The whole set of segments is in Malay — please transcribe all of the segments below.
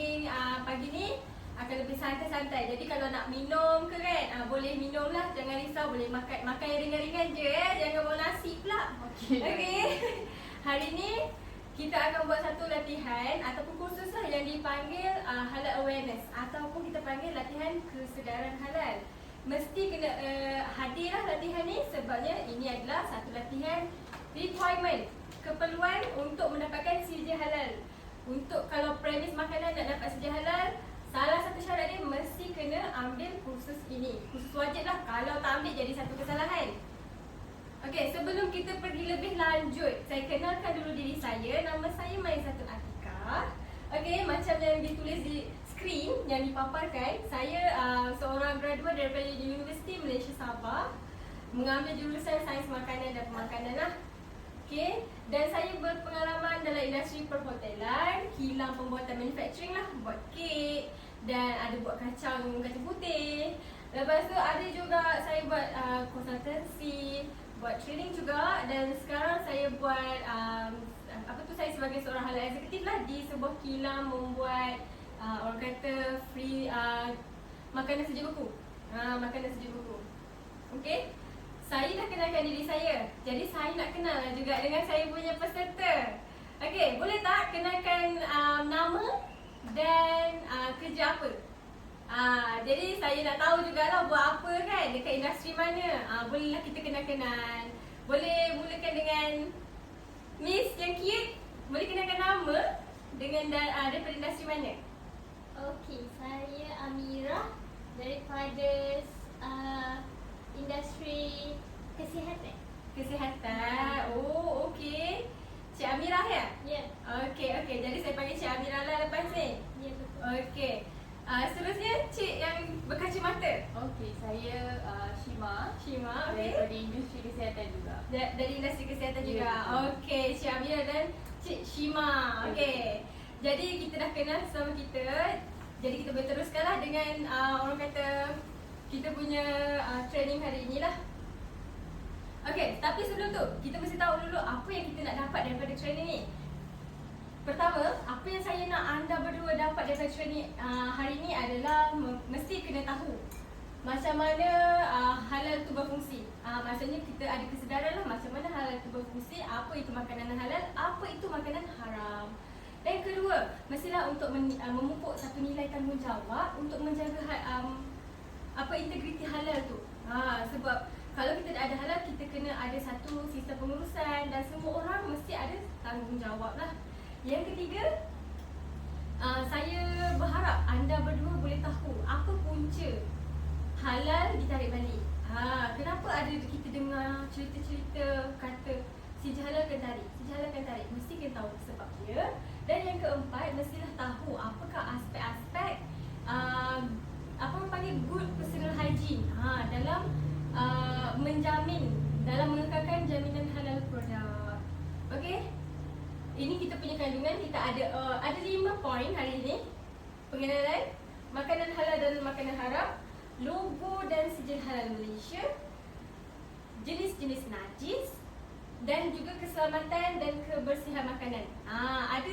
recording pagi ni akan lebih santai-santai. Jadi kalau nak minum ke kan, boleh minum lah. Jangan risau, boleh makan yang ringan-ringan je Jangan bawa nasi pula. Okay. Hari ni kita akan buat satu latihan ataupun kursus lah yang dipanggil halal awareness, ataupun kita panggil latihan kesedaran halal. Mesti kena hadir lah latihan ni, sebabnya ini adalah satu latihan requirement, keperluan untuk mendapatkan sijil halal. Untuk kalau premis makanan nak dapat sijil halal, salah satu syarat dia mesti kena ambil kursus ini. Kursus wajib lah, kalau tak ambil jadi satu kesalahan. Okey, sebelum kita pergi lebih lanjut, saya kenalkan dulu diri saya. Nama saya Maizatul Atikah. Okey, macam yang ditulis di skrin, yang dipaparkan, saya seorang graduate daripada Universiti Malaysia Sabah, mengambil jurusan Sains Makanan dan Pemakanan lah. Okey, dan saya berpengalaman dalam industri perhotelan, kilang pembuatan manufacturing lah, buat kek dan ada buat kacang putih. Lepas tu ada juga saya buat konsultansi, buat training juga, dan sekarang saya buat saya sebagai seorang halal eksekutif lah di sebuah kilang membuat orang kata free makanan sejuk beku. Makanan sejuk beku. Okey. Saya dah kenalkan diri saya. Jadi saya nak kenal juga dengan saya punya peserta. Okey, boleh tak kenalkan nama dan kerja apa? Jadi saya nak tahu jugalah buat apa kan, dekat industri mana. Bolehlah kita kenal-kenal. Boleh mulakan dengan Miss yang cute. Boleh kenalkan nama dengan daripada industri mana? Okey, saya Amirah daripada industri kesihatan. Kesihatan. Oh, okey. Cik Amirah ya? Ya. Okey. Jadi saya panggil Cik Amirah lah lepas ni. Ya, betul. Okey. Seterusnya Cik yang berkacamata. Okey, saya Shima. Shima, okey. Daripada industri kesihatan juga. Dari industri kesihatan Ya, juga. betul. Okey, Cik Amirah dan Cik Shima. Okey. Jadi kita dah kenal sama kita. Jadi kita berteruskanlah dengan orang kata kita punya training hari inilah. Okey, tapi sebelum tu kita mesti tahu dulu apa yang kita nak dapat daripada training ni. Pertama, apa yang saya nak anda berdua dapat daripada training hari ini adalah mesti kena tahu macam mana halal tu berfungsi. Maksudnya kita ada kesedaran lah macam mana halal tu berfungsi, apa itu makanan halal, apa itu makanan haram. Dan kedua, mestilah untuk memupuk satu nilai tanggungjawab untuk menjaga integriti halal tu. Sebab kalau kita ada halal, kita kena ada satu sistem pengurusan dan semua orang mesti ada tanggungjawab lah. Yang ketiga, saya berharap anda berdua boleh tahu apa punca halal ditarik balik. Kenapa ada kita dengar cerita-cerita kata sijil halal kena tarik, sijil halal kena tarik. Mesti kena tahu sebab dia. Dan yang keempat, mestilah tahu apakah aspek-aspek apa orang panggil good personal hygiene dalam menjamin, dalam mengekalkan jaminan halal produk. Okey? Ini kita punya kandungan, kita ada 5 poin hari ini. Pengenalan makanan halal dan makanan haram, logo dan sijil halal Malaysia, jenis-jenis najis, dan juga keselamatan dan kebersihan makanan. Ada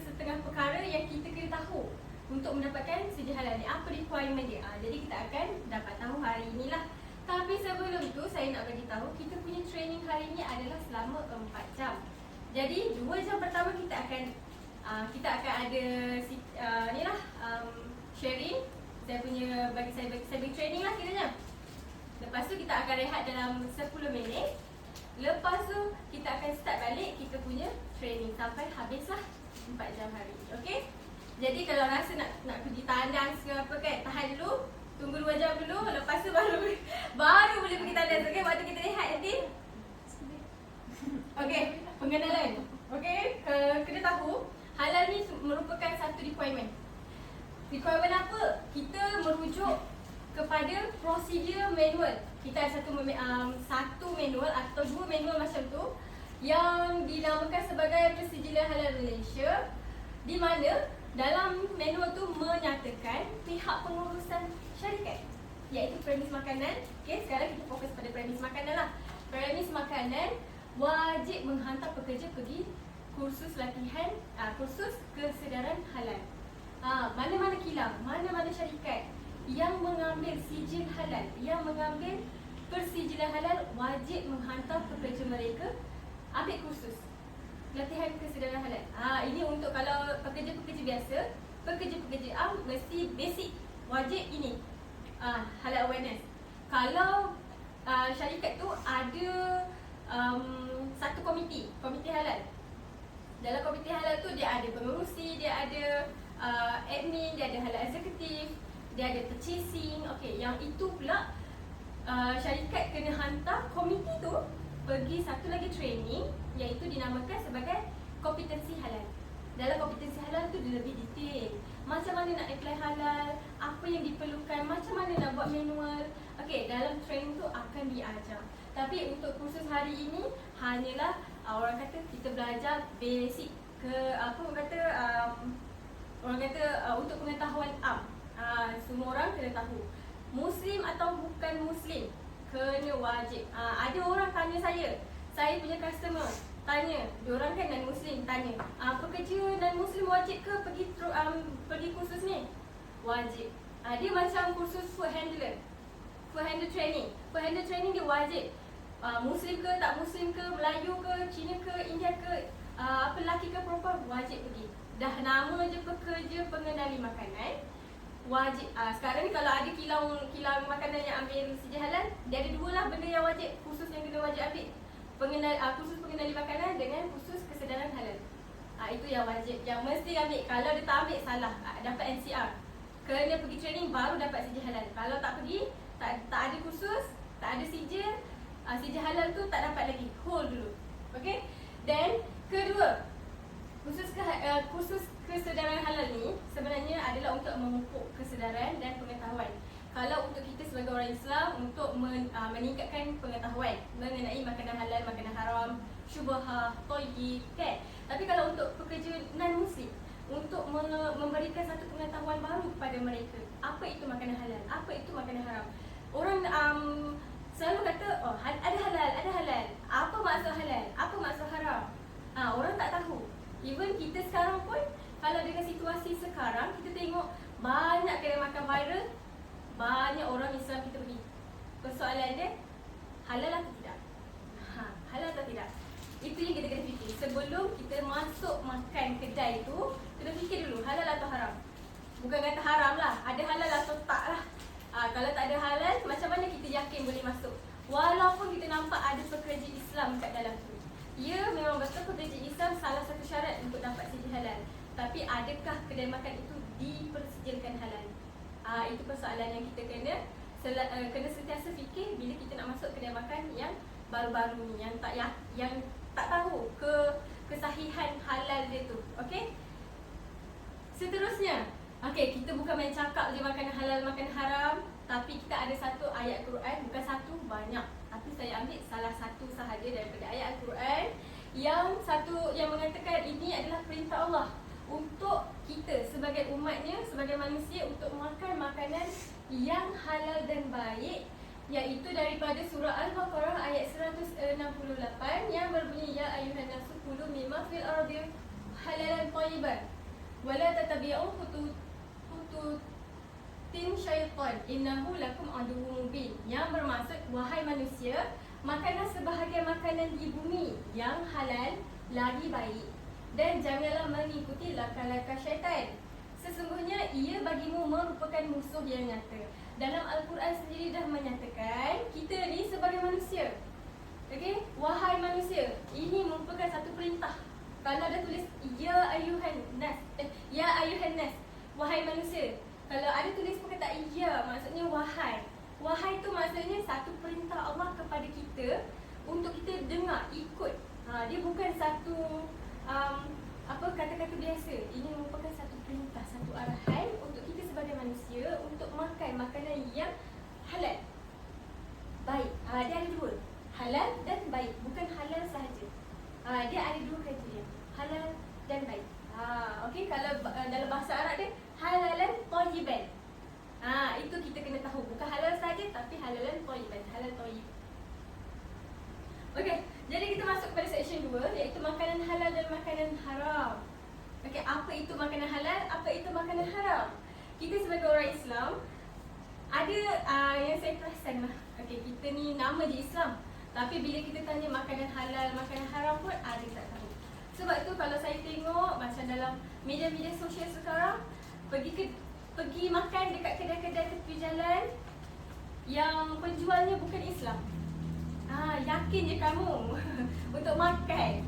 setengah perkara yang kita kena tahu untuk mendapatkan sijil halal ni. Apa requirement dia? Jadi kita akan dapat tahu hari inilah. Tapi sebelum tu saya nak bagi tahu kita punya training hari ini adalah selama 4 jam. Jadi 2 jam pertama kita akan ada sharing. Saya bagi training lah kiranya. Lepas tu kita akan rehat dalam 10 minit. Lepas tu kita akan start balik kita punya training sampai habislah 4 jam hari. Okey? Jadi kalau rasa nak pergi tandas ke apa kan, tahan dulu. Tunggu 2 jam dulu, lepas tu baru boleh pergi tandas. Okey, waktu kita rehat nanti. Okey, pengenalan. Okey, kena tahu halal ni merupakan satu requirement. Requirement apa? Kita merujuk kepada prosedur manual. Kita ada satu manual atau 2 manual macam tu yang dinamakan sebagai Persijilan Halal Malaysia, di mana dalam manual tu menyatakan pihak pengurusan syarikat, iaitu premis makanan. Okey, sekarang kita fokus pada premis makanan lah. Premis makanan wajib menghantar pekerja pergi kursus latihan, kursus kesedaran halal. Mana-mana kilang, mana-mana syarikat yang mengambil sijil halal, yang mengambil persijilan halal, wajib menghantar pekerja mereka ambil kursus latihan kesedaran halal. Ini untuk kalau pekerja-pekerja biasa, pekerja-pekerja mesti basic wajib ini, halal awareness. Kalau syarikat tu ada satu komiti halal. Dalam komiti halal tu dia ada pengurusi, dia ada admin, dia ada halal eksekutif, dia ada purchasing. Okey, yang itu pula syarikat kena hantar komiti tu pergi satu lagi training, iaitu dinamakan sebagai kompetensi halal. Dalam kompetensi halal tu dia lebih detail. Macam mana nak apply halal, apa yang diperlukan, macam mana nak buat manual. Okey, dalam training tu akan diajar. Tapi untuk kursus hari ini hanyalah orang kata kita belajar basic ke untuk pengetahuan semua orang kena tahu. Muslim atau bukan Muslim kena wajib. Ada orang tanya saya punya customer tanya, diorang kan non Muslim tanya, pekerja non Muslim wajib ke pergi kursus ni? Wajib. Dia macam kursus food handler training. Food handler training dia wajib. Muslim ke tak Muslim ke, Melayu ke, Cina ke, India ke, lelaki ke perempuan, wajib pergi. Dah nama je pekerja pengendali makanan, wajib. Sekarang ni kalau ada kilang makanan yang ambil sijil halal, dia ada dua lah benda yang wajib, khusus yang kena wajib ambil. Khusus pengendali makanan dengan khusus kesedaran halal. Itu yang wajib, yang mesti ambil. Kalau dia tak ambil, salah, dapat NCR. Kena pergi training baru dapat sijil halal. Kalau tak pergi, tak ada kursus, tak ada sijil halal tu tak dapat lagi. Hold dulu. Okey? Dan kedua, kursus kesedaran halal ni sebenarnya adalah untuk memupuk kesedaran dan pengetahuan. Kalau untuk kita sebagai orang Islam, untuk meningkatkan pengetahuan mengenai makanan halal, makanan haram, syubhah, thayyib, kan? Tapi kalau untuk pekerja non-Muslim, untuk memberikan satu pengetahuan baru kepada mereka, apa itu makanan halal, apa itu makanan haram. Orang selalu kata, ada halal. Apa maksud halal? Apa maksud haram? Orang tak tahu. Even kita sekarang pun, kalau dengan situasi sekarang, kita tengok banyak kedai makan viral, banyak orang Islam kita pergi. Persoalan dia, halal atau tidak? Halal atau tidak? Itu yang kita kena fikir. Sebelum kita masuk makan kedai tu, kena fikir dulu, halal atau haram. Bukan kata haram lah, ada halal atau tak lah. Kalau tak ada halal, macam mana kita yakin boleh masuk? Walaupun kita nampak ada pekerja Islam kat dalam tu. Ya, memang betul pekerja Islam salah satu syarat untuk dapat sijil halal. Tapi adakah kedai makan itu dipersijilkan halal? Itu persoalan yang kita kena sentiasa fikir bila kita nak masuk kedai makan yang baru-baru ni, yang tak tahu kesahihan halal dia tu. Okey? Seterusnya, kita bukan main cakap je makanan halal, makanan haram, tapi kita ada satu ayat Quran, bukan satu, banyak. Tapi saya ambil salah satu sahaja daripada ayat Al-Quran yang mengatakan ini adalah perintah Allah untuk kita sebagai umatnya, sebagai manusia, untuk makan makanan yang halal dan baik, iaitu daripada surah Al-Baqarah ayat 168 yang berbunyi, ya ayyuhan nasu kulu mimma fil ardi halalan thayyiban wa la tattabi'u khututin syaitan innahu lakum aduwwun mubin, yang bermaksud, wahai manusia, makanlah sebahagian makanan di bumi yang halal lagi baik, dan janganlah mengikuti langkah-langkah syaitan. Sesungguhnya ia bagimu merupakan musuh yang nyata. Dalam Al-Quran sendiri dah menyatakan kita ni sebagai manusia. Okey, wahai manusia, ini merupakan satu perintah. Kalau ada tulis ya ayuhan nas, wahai manusia. Kalau ada tulis perkataan ya, maksudnya wahai. Wahai tu maksudnya satu perintah Allah kepada kita untuk kita dengar, ikut. Dia bukan satu kata-kata biasa. Ini merupakan satu perintah, satu arahan untuk kita sebagai manusia untuk makan makanan yang halal, baik. Dia ada dua, halal dan baik, bukan halal sahaja. Dia ada dua kriteria, halal dan baik. Okey, kalau dalam bahasa Arab dia halalan thayyiban. Itu kita kena tahu, bukan halal saja tapi halalan thayyiban, halal thayyib. Okey, jadi kita masuk pada section 2, iaitu makanan halal dan makanan itu makanan halal, apa itu makanan haram. Kita sebagai orang Islam, ada yang saya perasan lah. Okay, kita ni nama je Islam. Tapi bila kita tanya makanan halal, makanan haram pun ada tak tahu. Sebab tu kalau saya tengok macam dalam media-media sosial sekarang, pergi makan dekat kedai-kedai tepi jalan yang penjualnya bukan Islam. Yakin je kamu untuk makan.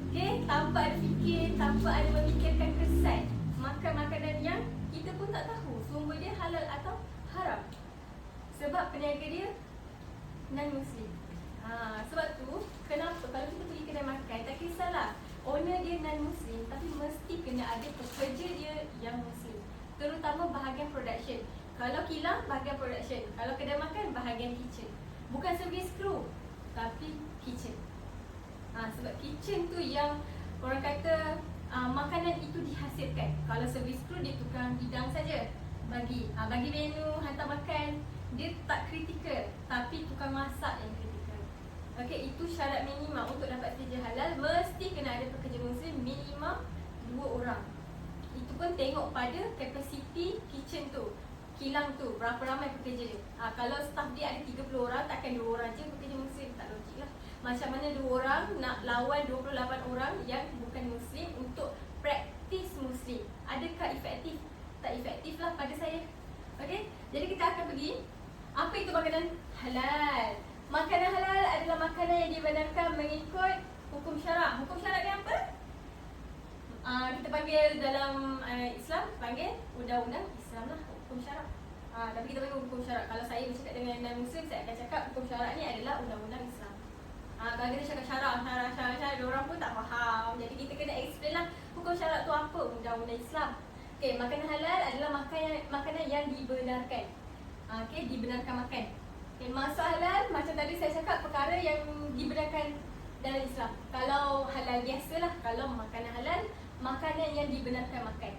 Okay, tanpa ada fikir, tanpa ada memikirkan kesan. Makan makanan yang kita pun tak tahu sumber dia halal atau haram. Sebab peniaga dia non-Muslim. Sebab tu, kenapa kalau kita pergi kedai makan, tak kisahlah owner dia non-Muslim, tapi mesti kena ada pekerja dia yang Muslim. Terutama bahagian production. Kalau kilang, bahagian production. Kalau kedai makan, bahagian kitchen. Bukan service crew, tapi kitchen. Sebab kitchen tu yang orang kata makanan itu dihasilkan. Kalau service crew, dia tukang hidang saja. Bagi menu, hantar makan. Dia tak kritikal, tapi tukang masak yang kritikal. Okey, itu syarat minimum untuk dapat kerja halal. Mesti kena ada pekerja Muslim minimum 2 orang. Itu pun tengok pada kapasiti kitchen tu, kilang tu, berapa ramai pekerja dia. Kalau staff dia ada 30 orang, takkan 2 orang je pekerja Muslim, tak logik lah. Macam mana 2 orang nak lawan 28 orang yang bukan Muslim untuk praktis Muslim? Adakah efektif? Tak efektif lah pada saya. Okey, jadi kita akan pergi. Apa itu makanan halal? Makanan halal adalah makanan yang dibenarkan mengikut hukum syarak. Hukum syarak ni apa? Kita panggil dalam Islam, panggil undang-undang Islam lah, hukum syarak. Tapi kita panggil hukum syarak. Kalau saya bercakap dengan non-Muslim, saya akan cakap hukum syarak ni adalah undang-undang Islam. Kalau kita cakap syarak, orang pun tak faham. Jadi kita kena explain lah hukum syarak tu apa, undang-undang Islam. Okay, makanan halal adalah makanan yang dibenarkan. Okay, dibenarkan makan. Okay, maksud halal, macam tadi saya cakap, perkara yang dibenarkan dalam Islam. Kalau halal biasalah, kalau makanan halal, makanan yang dibenarkan makan.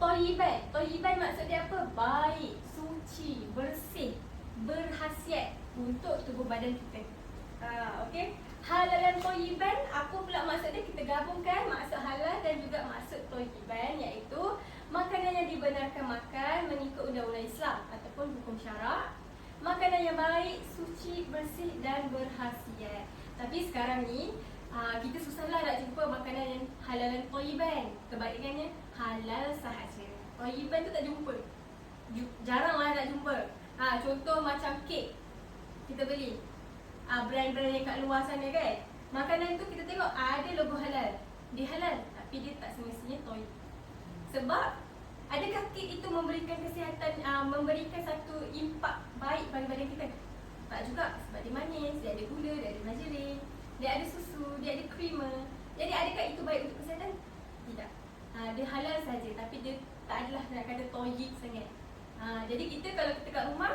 Toyiban maksud dia apa? Baik, suci, bersih, berkhasiat untuk tubuh badan kita. Okay, halal dan toyiban, apa pula maksud dia? Kita gabungkan maksud halal dan juga maksud toyiban, iaitu makanan yang dibenarkan makan mengikut undang-undang Islam ataupun hukum syarak. Makanan yang baik, suci, bersih dan berkhasiat. Tapi sekarang ni kita susahlah nak jumpa makanan yang halal dan toyiban. Kebalikannya, halal sahaja. Toyiban tu tak jumpa. Jaranglah nak jumpa. Contoh macam kek kita beli. Brand-brand yang kat luar sana kan. Makanan tu kita tengok ada logo halal. Dia halal tapi dia tak semestinya toyib. Sebab adakah kek itu memberikan kesihatan, memberikan satu impak baik pada badan kita? Tak juga, sebab dia manis, dia ada gula, dia ada margarin, dia ada susu, dia ada creamer. Jadi adakah itu baik untuk kesihatan? Tidak. Dia halal saja, tapi dia tak adalah nak kata toyib sangat. Jadi kita kalau kita kat rumah,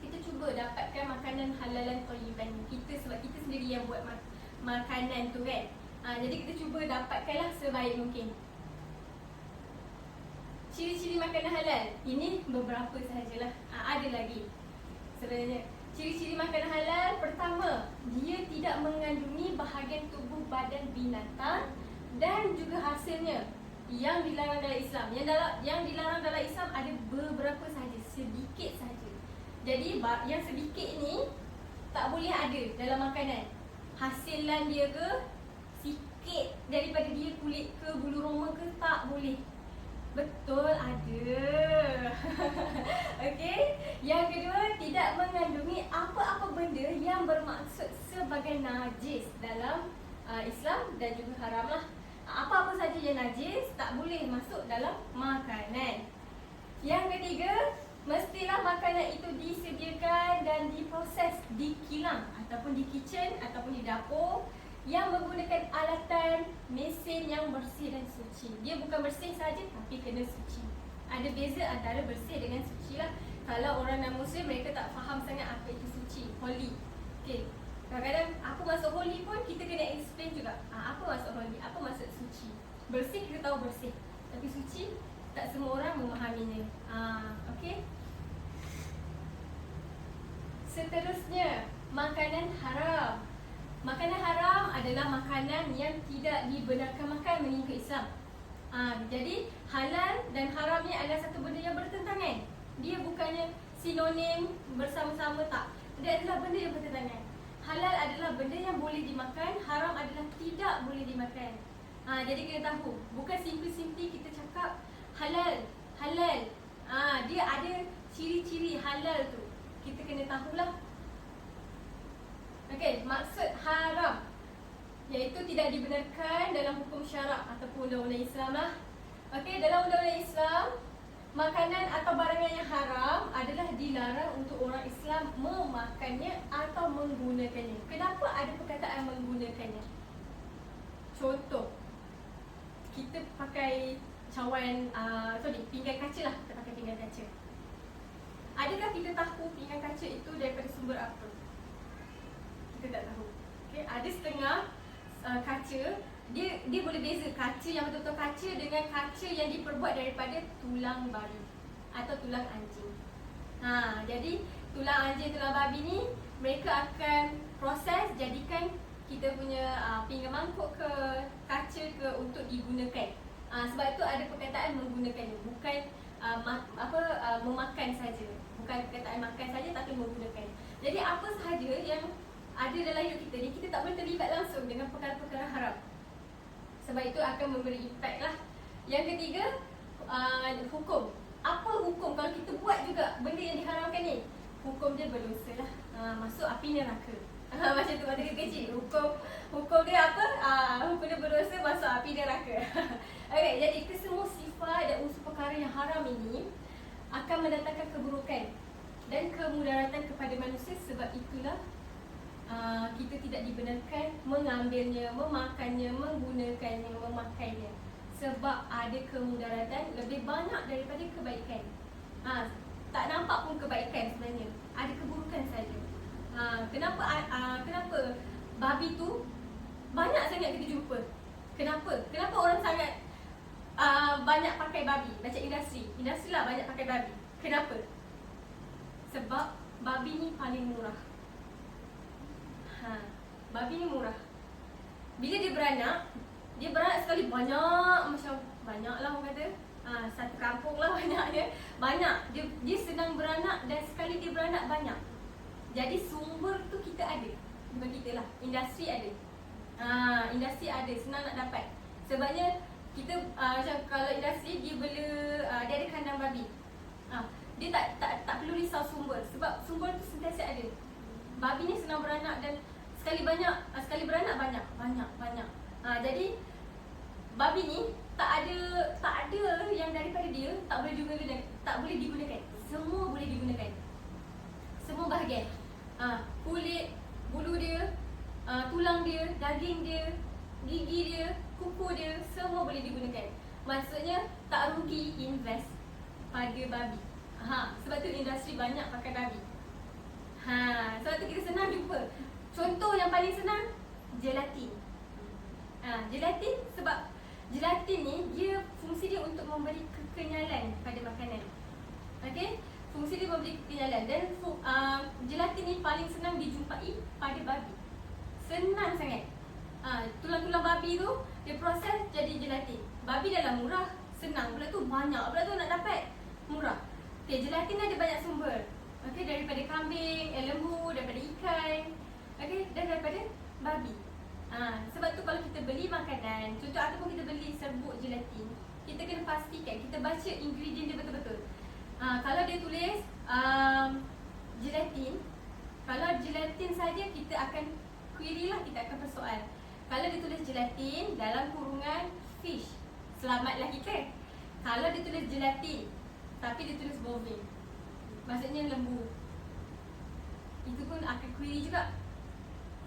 kita cuba dapatkan makanan halal dan toyiban kita, sebab kita sendiri yang buat makanan tu kan. Jadi kita cuba dapatkanlah sebaik mungkin. Ciri-ciri makanan halal, ini beberapa sahajalah. Ada lagi sebenarnya. Ciri-ciri makanan halal, pertama, dia tidak mengandungi bahagian tubuh badan binatang dan juga hasilnya yang dilarang dalam Islam. Yang dilarang dalam Islam ada beberapa sahaja, sedikit sahaja. Jadi yang sedikit ni tak boleh ada dalam makanan. Hasilan dia ke, sikit daripada dia, kulit ke, bulu roma ke, tak boleh. Betul, ada. Okey. Yang kedua, tidak mengandungi apa-apa benda yang bermaksud sebagai najis dalam Islam dan juga haram lah. Apa-apa saja yang najis tak boleh masuk dalam makanan. Yang ketiga, mestilah makanan itu disediakan dan diproses di kilang ataupun di kitchen ataupun di dapur yang menggunakan alatan mesin yang bersih dan suci. Dia bukan bersih saja tapi kena suci. Ada beza antara bersih dengan suci lah. Kalau orang non-Muslim, mereka tak faham sangat apa itu suci, holy. Okay. Kadang-kadang apa maksud holy pun kita kena explain juga. Apa maksud holy, apa maksud suci. Bersih kita tahu bersih, tapi suci tak semua orang memahaminya. Okay. Seterusnya, makanan haram. Makanan haram adalah makanan yang tidak dibenarkan makan mengikut Islam. Jadi halal dan haram ni adalah satu benda yang bertentangan. Dia bukannya sinonim bersama-sama, tak. Dia adalah benda yang bertentangan. Halal adalah benda yang boleh dimakan, haram adalah tidak boleh dimakan. Jadi kena tahu, bukan simply kita cakap halal. Dia ada ciri-ciri halal tu. Kita kena tahulah. Okey, maksud haram iaitu tidak dibenarkan dalam hukum syarak ataupun undang-undang Islam lah. Okey, dalam undang-undang Islam, makanan atau barangan yang haram adalah dilarang untuk orang Islam memakannya atau menggunakannya. Kenapa ada perkataan menggunakannya? Contoh, kita pakai cawan, pinggan kaca lah. Kita pakai pinggan kaca. Adakah kita tahu pinggan kaca itu daripada sumber apa? Kita tak tahu. Okay? Ada setengah kaca, dia boleh beza kaca yang betul-betul kaca dengan kaca yang diperbuat daripada tulang babi atau tulang anjing. Jadi tulang anjing, tulang babi ni mereka akan proses jadikan kita punya pinggan mangkuk ke, kaca ke untuk digunakan. Sebab itu ada perkataan menggunakannya, bukan memakan saja. Bukan perkataan makan saja tapi menggunakan. Jadi apa sahaja yang ada dalam hidup kita ni, kita tak boleh terlibat langsung dengan perkara-perkara haram. Sebab itu akan memberi impak lah. Yang ketiga, hukum. Apa hukum kalau kita buat juga benda yang diharamkan ni? Hukum dia berdosa lah. Masuk api neraka. Macam tu masa kecil. Hukum dia apa? Hukum dia berdosa, masuk api neraka. Okay, jadi kesemua sifat dan unsur perkara yang haram ini akan mendatangkan keburukan dan kemudaratan kepada manusia. Sebab itulah kita tidak dibenarkan mengambilnya, memakannya, menggunakannya, memakannya. Sebab ada kemudaratan lebih banyak daripada kebaikan. Tak nampak pun kebaikan sebenarnya. Ada keburukan saja. Kenapa babi tu banyak sangat kita jumpa? Kenapa orang sangat banyak pakai babi? Macam industri lah banyak pakai babi. Kenapa? Sebab babi ni paling murah. Babi ni murah. Bila dia beranak sekali banyak, macam banyak lah orang kata. Satu kampung lah banyak dia. Banyak. Dia senang beranak dan sekali dia beranak banyak. Jadi sumber tu kita ada. Bukan kita lah, industri ada. Industri ada, senang nak dapat. Sebabnya kita macam kalau industri dia dia ada kandang babi. Dia tak perlu risau sumber sebab sumber tu sentiasa ada. Babi ni senang beranak dan sekali beranak banyak. Jadi babi ni tak ada yang daripada dia tak boleh digunakan. Semua boleh digunakan. Semua bahagian. Kulit, bulu dia, tulang dia, daging dia, gigi dia, kuku dia, semua boleh digunakan. Maksudnya tak rugi invest pada babi. Sebab tu industri banyak pakai babi. Sebab tu kita senang jumpa. Contoh yang paling senang, gelatin. Gelatin sebab gelatin ni dia fungsi dia untuk memberi kekenyalan pada makanan. Okey? Fungsi dia memberi kekenyalan dan gelatin ni paling senang dijumpai pada babi. Senang sangat. Tulang-tulang babi tu dia proses jadi gelatin. Babi dah lah murah, senang. Pula tu banyak, pula tu nak dapat murah. Okey, gelatin ada banyak sumber. Okey, daripada kambing, lembu, daripada ikan. Okey, dan daripada babi. Sebab tu kalau kita beli makanan, contoh ataupun kita beli serbuk gelatin, kita kena pastikan kita baca ingredient dia betul-betul. Kalau dia tulis gelatin, kalau gelatin saja kita akan query lah, kita akan persoal. Kalau dia tulis gelatin dalam kurungan fish, selamatlah kita. Kalau dia tulis gelatin tapi dia tulis bovine, maksudnya lembu, itu pun akan query juga.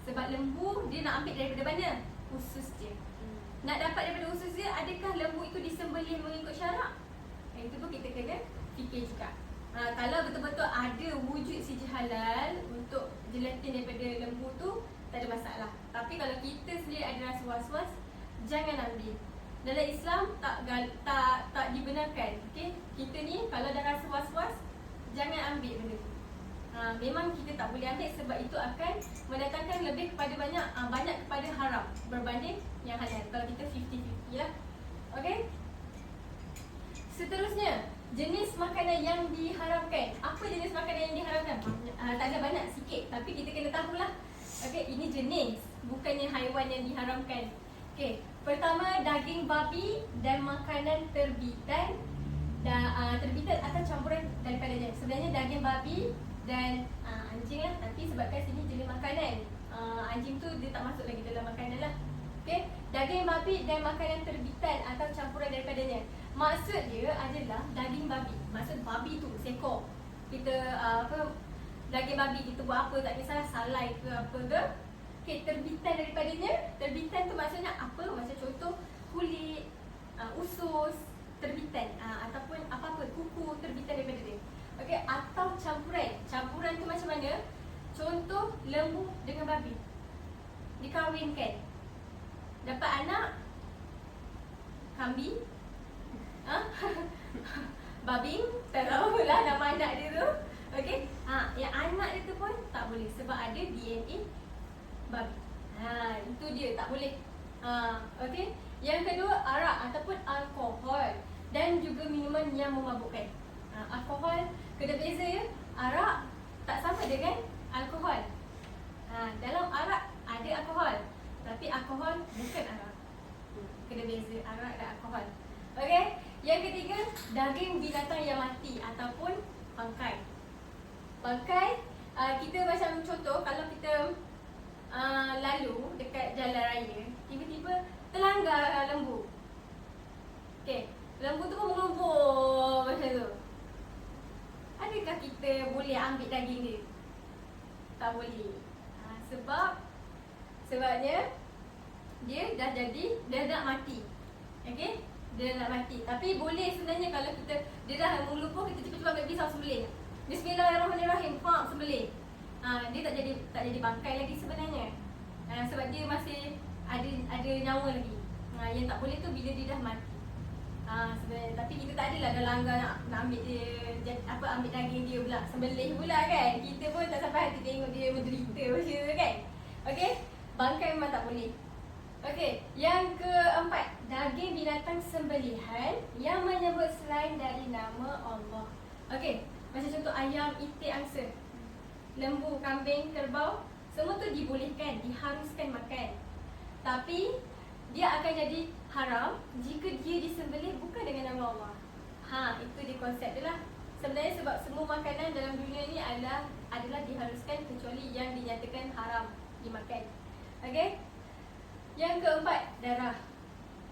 Sebab lembu dia nak ambil daripada mana? Usus dia. Nak dapat daripada usus dia, adakah lembu itu disembelih mengikut syarak? Itu pun kita kena fikir juga. Kalau betul-betul ada wujud siji halal untuk gelatin daripada lembu tu, tak ada masalah. Tapi kalau kita sendiri ada rasa was-was, jangan ambil. Dalam Islam tak dibenarkan. Okay? Kita ni kalau dah rasa was-was, jangan ambil benda tu. Memang kita tak boleh ambil sebab itu akan mendatangkan lebih kepada banyak kepada haram berbanding yang halal. Kalau kita 50-50 lah. Okay? Seterusnya, jenis makanan yang diharamkan. Apa jenis makanan yang diharamkan? Tak ada banyak, sikit. Tapi kita kena tahulah. Okey, ini jenis, bukannya haiwan yang diharamkan. Okey, pertama daging babi dan makanan terbitan terbitan atau campuran daripadanya. Sebenarnya daging babi dan anjing lah, tapi sebabkan sini jenis makanan, anjing tu dia tak masuk lagi dalam makanan lah. Okey, daging babi dan makanan terbitan atau campuran daripadanya. Maksud dia adalah daging babi. Maksud babi tu seekor. Kita daging babi kita buat apa, tak kisahlah salai ke apa ke. Okey, terbitan daripadanya. Terbitan tu maksudnya apa? Macam contoh kulit, usus terbitan, ataupun apa-apa kuku terbitan daripada dia. Okey, atau campuran. Campuran tu macam mana? Contoh lembu dengan babi dikahwinkan, dapat anak kambing, babing, tak tahu lah nama anak dia tu. Okey, yang anak dia tu pun tak boleh sebab ada DNA babi. Itu dia tak boleh. Okey. Yang kedua, arak ataupun alkohol dan juga minuman yang memabukkan. Alkohol kena beza ya. Arak tak sama dengan alkohol. Dalam arak ada alkohol, tapi alkohol bukan arak. Kena beza arak dan alkohol. Okey. Yang ketiga, daging binatang yang mati ataupun bangkai. Bangkai, kita macam contoh kalau kita lalu dekat jalan raya, tiba-tiba terlanggar lembu. Okey, lembu tu pun mengelubur macam tu. Adakah kita boleh ambil daging dia? Tak boleh. Sebabnya dia dah nak mati. Okey, dia nak mati. Tapi boleh sebenarnya kalau dia dah mengelubur, kita cepat-cepat ambil pisau sembelih. Bismillahirrahmanirrahim. Sembelih. Dia tak jadi bangkai lagi sebenarnya. Sebab dia masih ada nyawa lagi. Yang tak boleh tu bila dia dah mati. Sebenarnya tapi kita tak adalah dah langgar nak ambil dia ambil daging dia pula, sembelih pula kan. Kita pun tak sampai hati tengok dia menderita macam tu kan. Okey, bangkai memang tak boleh. Okey, yang keempat, daging binatang sembelihan yang menyebut selain dari nama Allah. Okey, macam contoh ayam, itik, angsa, lembu, kambing, kerbau, semua tu dibolehkan, diharuskan makan. Tapi dia akan jadi haram jika dia disembelih bukan dengan nama Allah. Itu dia konsep dia lah. Sebenarnya sebab semua makanan dalam dunia ni adalah diharuskan kecuali yang dinyatakan haram dimakan. Okey. Yang keempat, darah.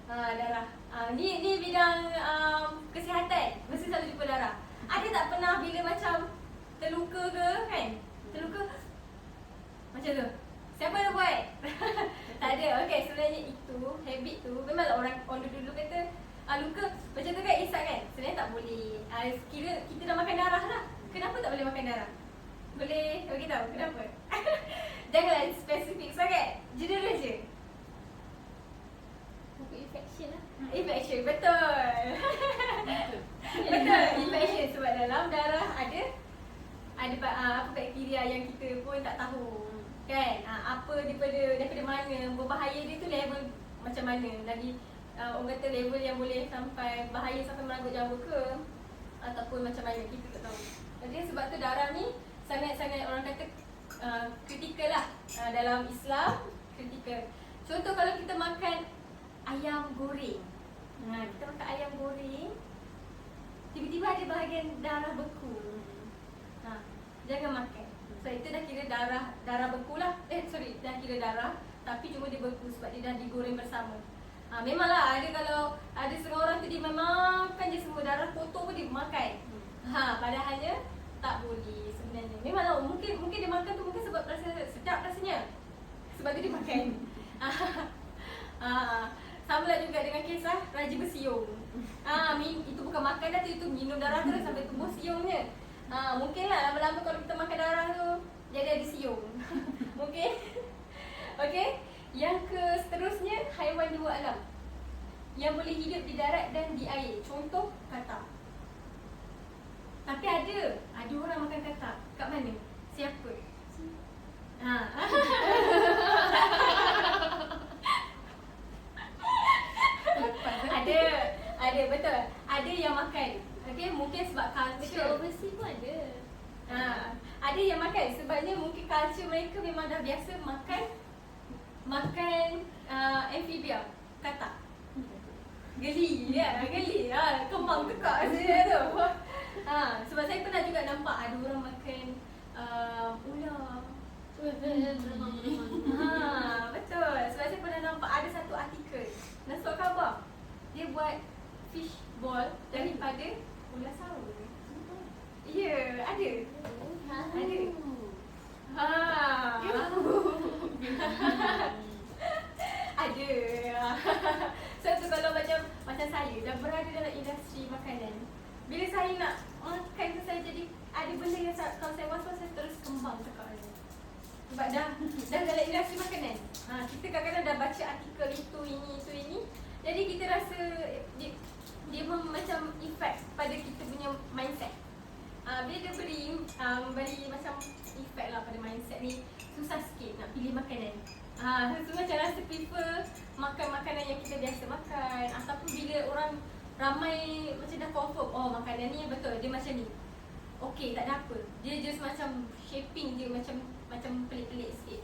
Darah. Ni bidang kesihatan. Mesti selalu jumpa darah. Ada tak pernah bila macam terluka ke kan? Terluka macam tu. Siapa yang buat? Tak ada. Okey, sebenarnya itu habit tu memanglah orang dulu kata luka macam tu kan, isap kan? Sebenarnya tak boleh. Kira kita dah makan darah lah. Kenapa tak boleh makan darah? Boleh bagi tahu kenapa? Janganlah spesifik sangat. General je. Infection lah. Infection, betul. Betul, infection sebab dalam darah ada bakteria yang kita pun tak tahu. Kan? Apa daripada mana, berbahaya dia tu level macam mana. Lagi orang kata level yang boleh sampai bahaya sampai merangkut nyawa ke ataupun macam mana, kita tak tahu. Jadi sebab tu darah ni sangat-sangat orang kata kritikal lah. Dalam Islam kritikal. Contoh kalau kita makan ayam goreng. Kita makan ayam goreng, tiba-tiba ada bahagian darah beku. Jangan makan. So itu dah kira darah beku lah. Dah kira darah tapi cuma dia beku sebab dia dah digoreng bersama. Memanglah kalau ada setengah orang tu dia makan je semua darah kotor pun dia makan. Padahalnya tak boleh sebenarnya. Memanglah mungkin dia makan tu mungkin sebab rasa sedap rasanya. Sebab tu dia makan. Sama lah juga dengan kisah Raja Bersiung. Itu bukan makan dah tu, itu minum darah terus sampai tumbuh siungnya. Mungkinlah lama-lama kalau kita makan darah tu jadi ada siung. Mungkin. Okey. Yang seterusnya, haiwan dua alam yang boleh hidup di darat dan di air. Contoh katak. Tapi ada orang makan katak. Kat mana? Siapa? Ada betul. Ada yang makan. Okay, mungkin sebab Dekat culture. overseas pun ada. Ada yang makan sebabnya mungkin culture mereka memang dah biasa makan amphibia, katak. Geli ya, geli. Kembang tekak saya tu. Sebab saya pernah juga nampak ada orang makan ular. Betul. Sebab saya pernah nampak ada satu artikel Nasrul Khabar. Dia buat fish ball daripada ular sawo. Ya, ada. Ada. Ada. So tu kalau macam saya dah berada dalam industri makanan. Bila saya nak makan tu saya jadi ada benda yang kalau saya was-was saya terus kembang tekak dia. Sebab dah dalam industri makanan. Kita kadang-kadang dah baca artikel itu ini. Jadi kita rasa dia macam efek pada kita punya mindset. Bila dia beri macam efek lah pada mindset ni, susah sikit nak pilih makanan. So macam rasa prefer makan makanan yang kita biasa makan. Ataupun bila orang ramai macam dah confirm, oh makanan ni betul, dia macam ni. Okay, tak ada apa. Dia just macam shaping dia macam pelik-pelik sikit.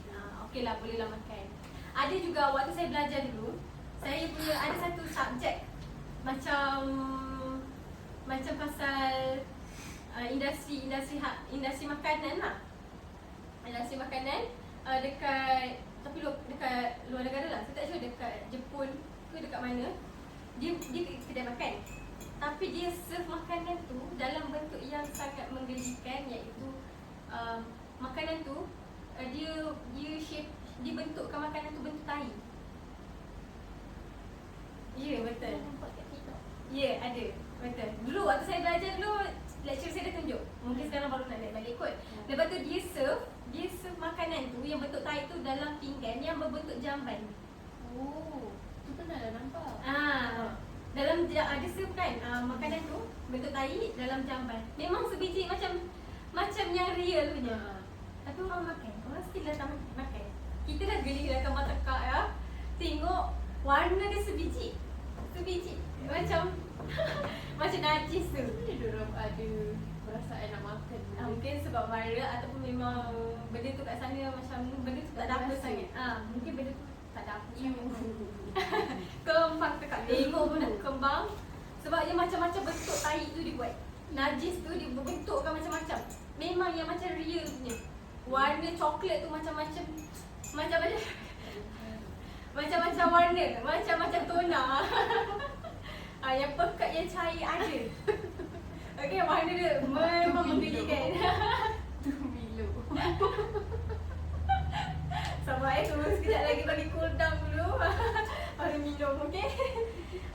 Okay lah, boleh lah makan. Ada juga waktu saya belajar dulu, saya punya ada satu subjek macam pasal industri makanan lah. Industri makanan dekat luar negara lah. Saya tak sure dekat Jepun ke dekat mana. Dia kedai makan. Tapi dia serve makanan tu dalam bentuk yang sangat menggelikan, iaitu makanan tu dia shape, dibentukkan makanan tu bentuk tahi. Ya, betul. Nampak kat TikTok. Ya, ada. Betul. Dulu waktu saya belajar dulu, lecturer saya dah tunjuk. Mungkin sekarang baru nak naik balik kot. Lepas tu dia serve makanan tu yang bentuk tahi tu dalam pinggan yang berbentuk jamban. Oh, tu pernah dah nampak. Dalam ada serve kan makanan tu bentuk tahi dalam jamban. Memang sebiji macam yang real punya. Tapi orang makan. Orang still datang makan. Kita dah geli dah kembang tekak ya. Tengok warna dia sebiji. Macam macam najis tu. Mana diorang ada perasaan nak makan? Mungkin sebab viral ataupun memang benda tu kat sana macam benda tu tak ada apa Biasa. sangat. Mungkin benda tu tak ada apa sangat. Kembang tekak. Tengok pun nak kembang. Sebab dia macam-macam bentuk tahi tu dibuat. Najis tu dia berbentukkan macam-macam. Memang yang macam real punya. Warna coklat tu macam-macam warna, macam-macam tona. Yang pekat, yang cair ada. Okey, warna dia memang menggelikan. Tu Milo. Sabar tunggu sekejap lagi bagi cool down dulu. Baru minum, okey?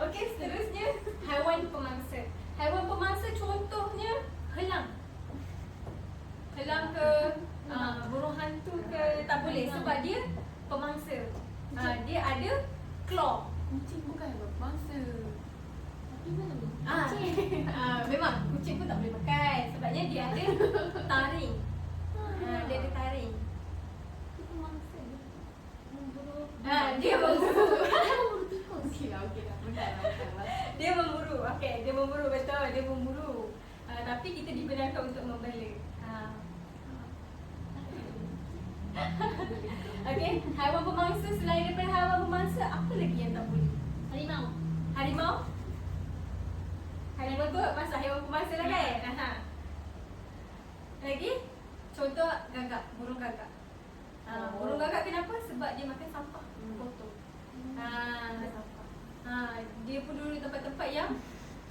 Okey, seterusnya haiwan pemangsa. Haiwan pemangsa contohnya helang. Helang ke burung hantu ke tak boleh sebab dia pemangsa. Dia ada claw. Kucing bukan mangsa. Tapi mana kucing? Memang kucing pun tak boleh makan sebabnya dia ada taring. Dia ada taring. Itu pemangsa. Memburu. Dia memburu. Memburu tikus. Okey lah. Benar. Dia memburu. Okey, dia memburu betul. Dia memburu. Tapi kita dibenarkan untuk membela. Okey, haiwan pemangsa selain daripada haiwan pemangsa, apa lagi yang tak boleh? Harimau. Harimau? Harimau tu masuk haiwan pemangsa lah kan? Lagi? Contoh gagak, burung gagak. Burung gagak kenapa? Sebab dia makan sampah, kotor. Dia pun dulu tempat-tempat yang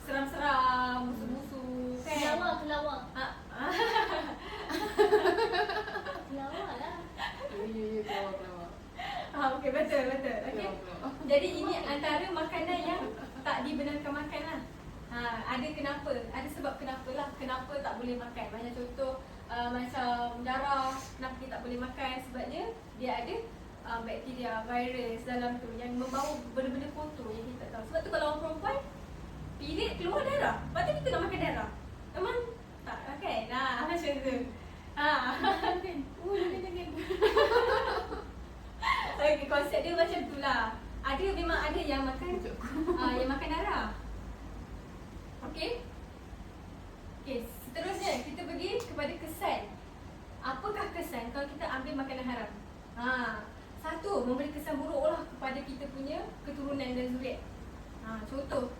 seram-seram, musuh-musuh kan? Kelawar. Kelawar lah. Ya, kelawar. Okey, betul. Okey. Kelawar. Jadi ini antara makanan yang tak dibenarkan makan lah. Ada kenapa? Ada sebab kenapa lah. Kenapa tak boleh makan? Macam contoh macam darah. Kenapa kita tak boleh makan? Sebabnya dia ada bakteria, virus dalam tu yang membawa benda-benda kotor yang kita tak tahu. Sebab tu kalau orang perempuan period keluar darah. Lepas tu kita nak makan darah. Memang tak makan. Macam tu. Jangan. Okay, konsep dia macam tu lah. Memang ada yang makan yang makan darah. Okay, Contoh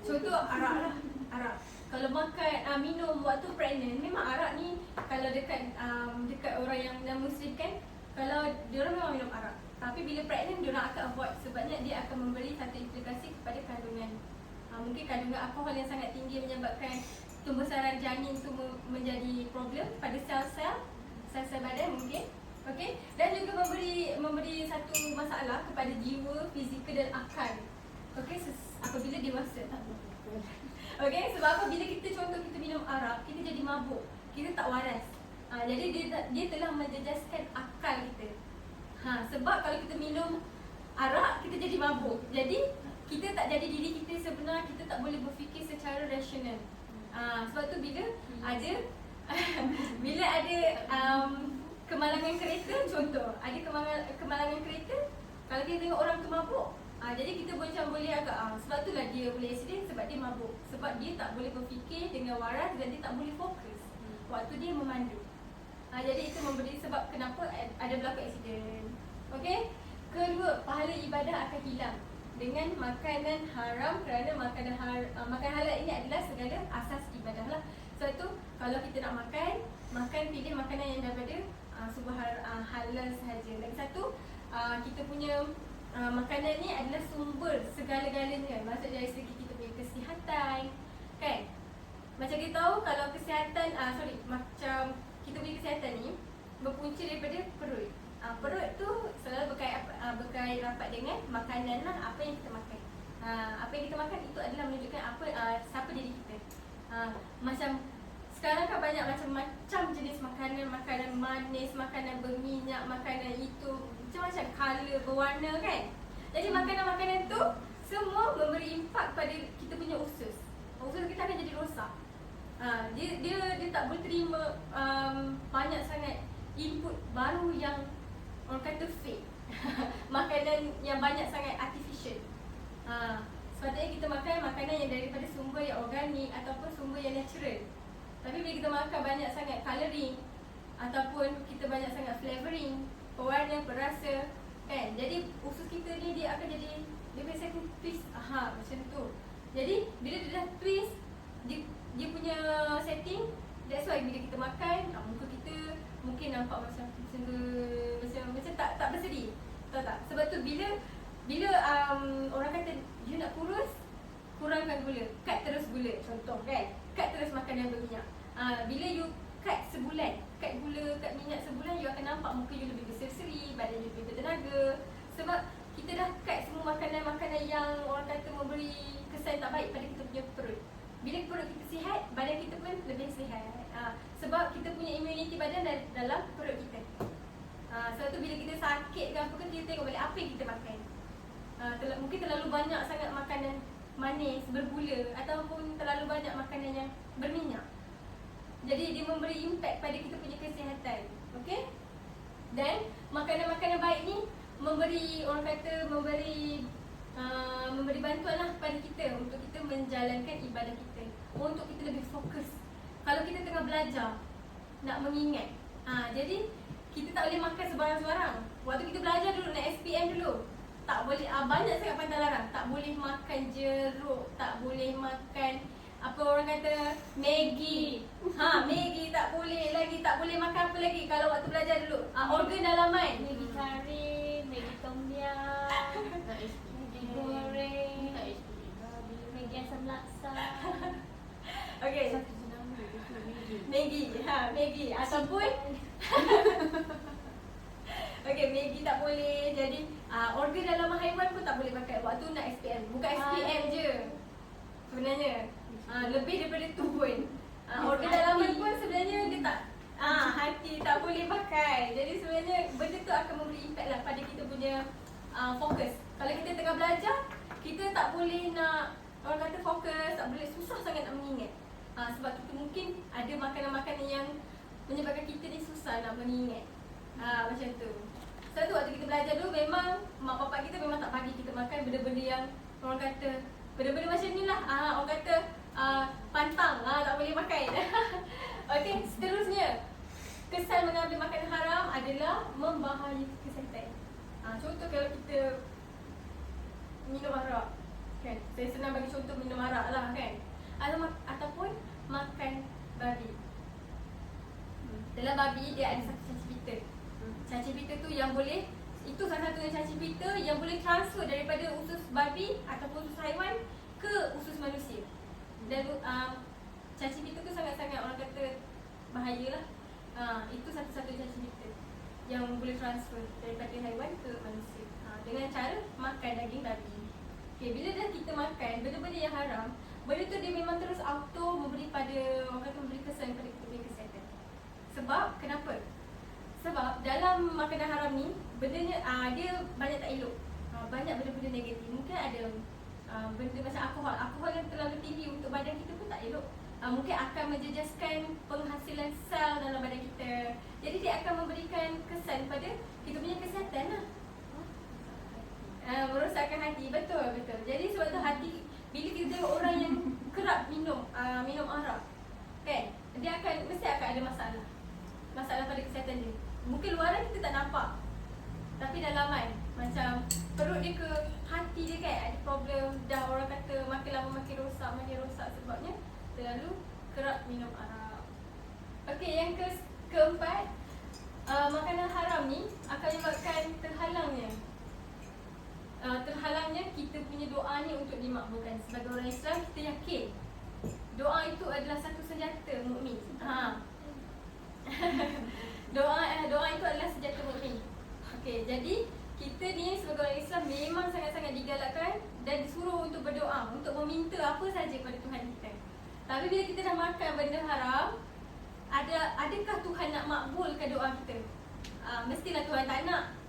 contoh arak lah. Arak. Kalau makan minum waktu pregnant, memang arak ni kalau dekat orang yang non-Muslim kan, kalau diorang memang minum arak. Tapi bila pregnant diorang akan avoid sebabnya dia akan memberi satu implikasi kepada kandungan. Mungkin kandungan alkohol yang sangat tinggi menyebabkan pembesaran janin tu menjadi problem pada sel-sel badan mungkin. Okey, dan juga memberi satu masalah kepada jiwa, fizikal dan akal. Okey, apabila dewasa. Okey, sebab apa? Bila kita contoh kita minum arak, kita jadi mabuk. Kita tak waras. Jadi dia telah menjejaskan akal kita. Sebab kalau kita minum arak, kita jadi mabuk. Jadi kita tak jadi diri kita sebenar, kita tak boleh berfikir secara rasional. Sebab tu bila ada kemalangan kereta, contoh ada kemalangan kereta, kalau kita tengok orang tu mabuk, jadi kita macam boleh agak sebab itulah dia boleh accident, sebab dia mabuk. Sebab dia tak boleh berfikir dengan waras dan dia tak boleh fokus waktu dia memandu. Jadi itu memberi sebab kenapa ada berlaku accident. Okey. Kedua, pahala ibadah akan hilang dengan makanan haram, kerana makanan halal ini adalah segala asas ibadah lah. Sebab itu kalau kita nak makan pilih makanan yang daripada sumber halal sahaja. Lagi satu, kita punya makanan ni adalah sumber segala-galanya. Maksud dari segi kita punya kesihatan, kan? Macam kita tahu kalau kesihatan, macam kita punya kesihatan ni berpunca daripada perut. Perut tu selalu berkait rapat dengan makanan lah, apa yang kita makan. Apa yang kita makan itu adalah menunjukkan siapa diri kita. Macam sekarang kan banyak macam-macam jenis makanan, makanan manis, makanan berminyak, makanan itu macam-macam color, berwarna kan. Jadi makanan-makanan tu semua memberi impak pada kita punya usus. Usus kita akan jadi rosak. Dia tak boleh terima banyak sangat input baru yang orang kata fake. Makanan yang banyak sangat artificial. Sepatutnya kita makan makanan yang daripada sumber yang organik ataupun sumber yang natural. Tapi bila kita makan banyak sangat colouring ataupun kita banyak sangat flavoring, pewarna, perasa, kan? Jadi usus kita ni dia akan jadi, dia biasanya twist, macam tu. Jadi bila dia dah twist, dia punya setting, that's why bila kita makan, muka kita mungkin nampak macam tak berseri. Tahu tak? Sebab tu bila orang kata you nak kurus, kurangkan gula, cut terus gula, contoh kan, cut terus makanan berminyak. Bila you cut sebulan, cut gula, cut minyak sebulan, you akan nampak muka you lebih berseri-seri, badan you lebih bertenaga. Sebab kita dah cut semua makanan-makanan yang orang kata memberi kesan tak baik pada kita punya perut. Bila perut kita sihat, badan kita pun lebih sihat. Sebab kita punya immunity badan dalam perut kita. Sebab tu bila kita sakit ke apa ke, kita tengok balik apa yang kita makan. Mungkin terlalu banyak sangat makanan manis, bergula, ataupun terlalu banyak makanan yang berminyak. Jadi dia memberi impak pada kita punya kesihatan. Okey? Dan makanan-makanan baik ni memberi, orang kata memberi bantuan lah kepada kita untuk kita menjalankan ibadah kita, untuk kita lebih fokus. Kalau kita tengah belajar, nak mengingat, jadi kita tak boleh makan sebarang-sebarang. Waktu kita belajar dulu, nak SPM dulu, tak boleh, banyak sangat pantang larang. Tak boleh makan jeruk, tak boleh makan apa orang kata Maggi. Maggi tak boleh lagi, tak boleh makan apa lagi kalau waktu belajar dulu. Organ dalaman, Maggi kari, Maggi tom yum, Nak SP. Maggi goreng, Nak SP. Maggi asam laksa. okey, Satu jenama dia tu Maggi. Maggi ataupun okey, Maggi tak boleh. Jadi organ dalaman haiwan pun tak boleh makan waktu nak SPM. Bukan SPM je sebenarnya, lebih daripada tu pun. Organ dalaman pun sebenarnya dia tak, hati tak boleh pakai. Jadi sebenarnya benda tu akan memberi impact lah pada kita punya fokus. Kalau kita tengah belajar, kita tak boleh nak, orang kata fokus, tak boleh, susah sangat nak mengingat. Sebab kita mungkin ada makanan-makanan yang menyebabkan kita ni susah nak mengingat. Macam tu. Sebab tu waktu kita belajar dulu, memang mak bapak kita memang tak bagi kita makan benda-benda yang orang kata, benda-benda macam ni lah, orang kata pantang, tak boleh makan. Okey, seterusnya, kesan mengambil makanan haram adalah membahayai kesihatan. Contoh kalau kita minum arak, dia ada satu caci pita. Caci pita tu yang boleh, itu salah satu caci pita yang boleh transfer daripada usus babi ataupun usus haiwan ke usus manusia. Dan caci pita tu sangat-sangat orang kata bahaya lah. Itu satu-satu caci pita yang boleh transfer daripada haiwan ke manusia dengan cara makan daging babi. Okay, bila dah kita makan benda-benda yang haram, benda tu dia memang terus auto memberi pada, orang kata memberi kesan pada kita punya kesihatan. Sebab, kenapa? Sebab dalam makanan haram ni, bendanya dia banyak tak elok. Banyak benda-benda negatif. Mungkin ada benda macam alkohol. Alkohol yang terlalu tinggi untuk badan kita pun tak elok. Mungkin akan menjejaskan penghasilan sel dalam badan kita. Jadi dia akan memberikan kesan pada kita punya kesihatan lah. Merosakkan hati, betul. Jadi sebab tu hati, bila kita tengok orang yang kerap minum arak, kan, dia mesti akan ada masalah pada kesihatan dia. Mungkin luaran kita tak nampak, tapi dalaman macam perut dia ke hati dia kan ada problem. Dah orang kata makin lama makin rosak sebabnya terlalu kerap minum arak. Okey, yang keempat, makanan haram ni akan menyebabkan terhalangnya kita punya doa ni untuk dimakbulkan. Sebagai orang Islam, kita yakin doa itu adalah satu senjata mukmin. Doa itu adalah senjata mukmin. Okey, jadi kita ni sebagai orang Islam memang sangat-sangat digalakkan dan disuruh untuk berdoa, untuk meminta apa saja kepada Tuhan kita. Tapi bila kita dah makan benda haram, adakah Tuhan nak makbulkan doa kita? Mestilah Tuhan tak nak.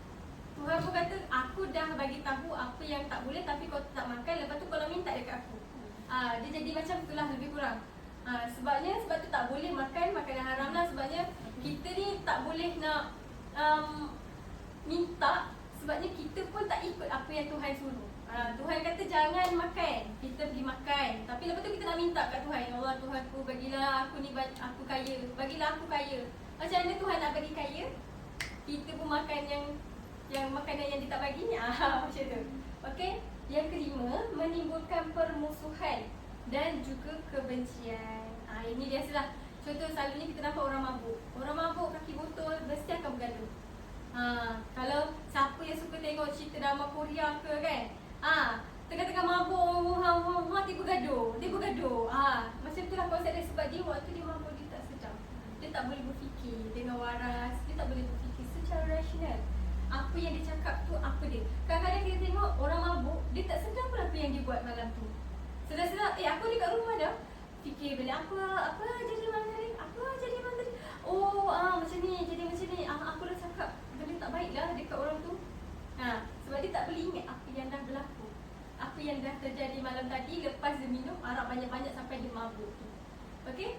Tuhan pun kata, aku dah bagi tahu apa yang tak boleh, tapi kau tak makan, lepas tu kau nak minta dekat aku. Dia jadi macam itulah lebih kurang. Sebab tu tak boleh makan makanan haram lah. Sebabnya kita ni tak boleh nak minta, sebabnya kita pun tak ikut apa yang Tuhan suruh. Tuhan kata jangan makan, kita pergi makan. Tapi lepas tu kita nak minta kat Tuhan, ya Allah Tuhanku, bagilah aku ni, aku kaya, bagilah aku kaya. Macam mana Tuhan nak bagi kaya? Kita pun makan yang makanan yang dia tak bagi. Macam tu. Okey. Yang kelima, menimbulkan permusuhan dan juga kebencian. Ini biasalah. Contoh selalunya kita nampak orang mabuk. Orang mabuk kaki botol mesti akan bergaduh. Kalau siapa yang suka tengok cerita drama Korea ke kan, tengah-tengah mabuk, dia bergaduh. Macam itulah konsep dia. Sebab dia waktu dia mabuk dia tak sedar. Dia tak boleh berfikir dengan waras. Dia tak boleh berfikir secara rasional. Apa yang dia cakap tu apa dia. Kadang-kadang kita tengok orang mabuk, dia tak sedar pun apa yang dia buat malam tu. Sedar-sedar, aku dekat rumah dah fikir balik apa jadi malam tadi. Macam ni, jadi macam ni. Aku dah cakap benda tak baik lah dekat orang tu. Sebab dia tak boleh ingat apa yang dah berlaku, apa yang dah terjadi malam tadi lepas dia minum arak banyak-banyak sampai dia mabuk tu. Okey?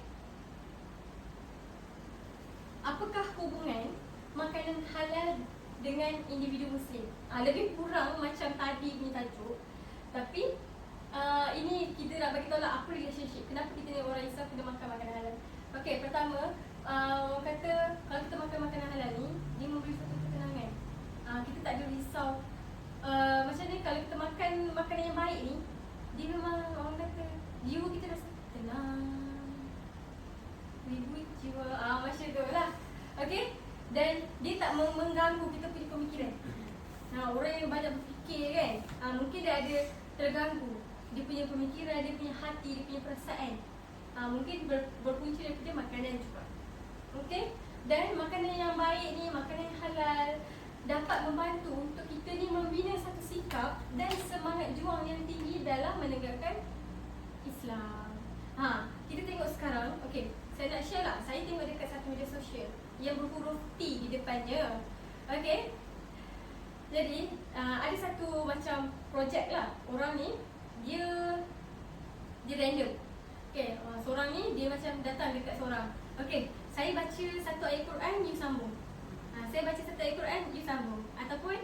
Apakah hubungan makanan halal dengan individu Muslim? Lebih kurang macam tadi punya tajuk. Tapi ini kita nak bagi tahu lah apa relationship. Kenapa kita ni orang Islam kena makan makanan halal. Okey, pertama, orang kata kalau kita makan makanan halal ni, dia memberi satu ketenangan. Kita tak ada risau. Macam ni, kalau kita makan makanan yang baik ni, dia memang orang kata jiwa kita rasa tenang, ribu jiwa, macam tu lah. Okey. Dan dia tak mengganggu kita punya pemikiran. Orang yang banyak berfikir kan, mungkin dia ada terganggu dia punya pemikiran, dia punya hati, dia punya perasaan. Mungkin berpunca daripada makanan juga. Okey. Dan makanan yang baik ni, makanan yang halal, dapat membantu untuk kita ni membina satu sikap dan semangat juang yang tinggi dalam menegakkan Islam. Kita tengok sekarang, okey, saya nak share lah. Saya tengok dekat satu media sosial yang berhuruf T di depannya. Okey. Jadi, ada satu macam projek lah. Orang ni, dia random. Okey, seorang ni dia macam datang dekat seorang. Okey, saya baca satu ayat Quran, you sambung. Saya baca satu ayat Quran, you sambung. Ataupun,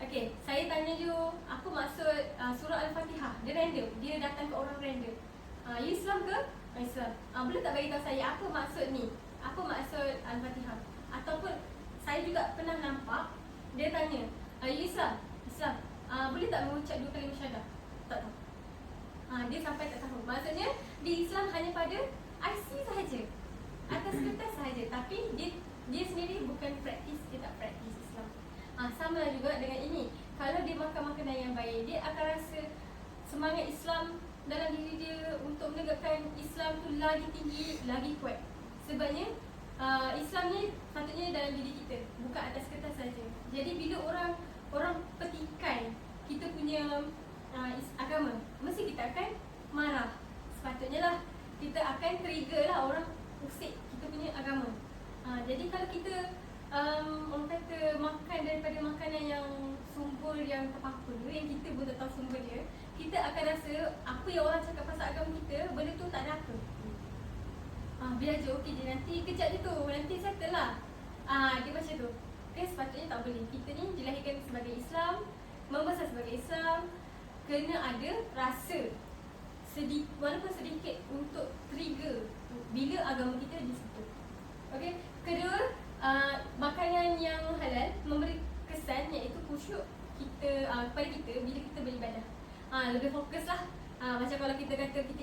okey, saya tanya you, apa maksud surah Al-Fatihah. Dia random, dia datang ke orang random. You Islam ke? Islam. Boleh tak bagi tahu saya apa maksud ni? Apa maksud Al-Fatihah? Ataupun saya juga pernah nampak dia tanya, you Islam? Islam. Boleh tak mengucap 2 kali syahadah? Tak tahu. Dia sampai tak tahu. Maksudnya di Islam hanya pada IC sahaja. atas kertas sahaja, tapi dia sendiri bukan praktis, dia tak praktis Islam. Sama juga dengan ini. Kalau dia makan makanan yang baik, dia akan rasa semangat Islam dalam diri dia untuk menegakkan Islam tu lagi tinggi, lagi kuat. Sebabnya Islam ni patutnya dalam diri kita, bukan atas kertas saja. Jadi bila orang petikai kita punya agama, mesti kita akan marah. Sepatutnya lah kita akan trigger lah orang usik kita punya agama. Jadi kalau kita orang kata makan daripada makanan yang sumber yang terpapar, yang kita pun tak tahu sumber dia, kita akan rasa apa yang orang cakap pasal agama kita, benda tu tak ada apa. Biar je, okey je, nanti kejap je tu, nanti settle lah. Dia macam tu. Okay, sepatutnya tak boleh. Kita ni dilahirkan sebagai Islam, membesar sebagai Islam, kena ada rasa walaupun sedikit untuk trigger bila agama kita disentuh. Okey, kedua, makanan yang halal memberi kesan iaitu khusyuk kita kepada kita bila kita beribadah. Lebih fokus lah. Macam kalau kita kata kita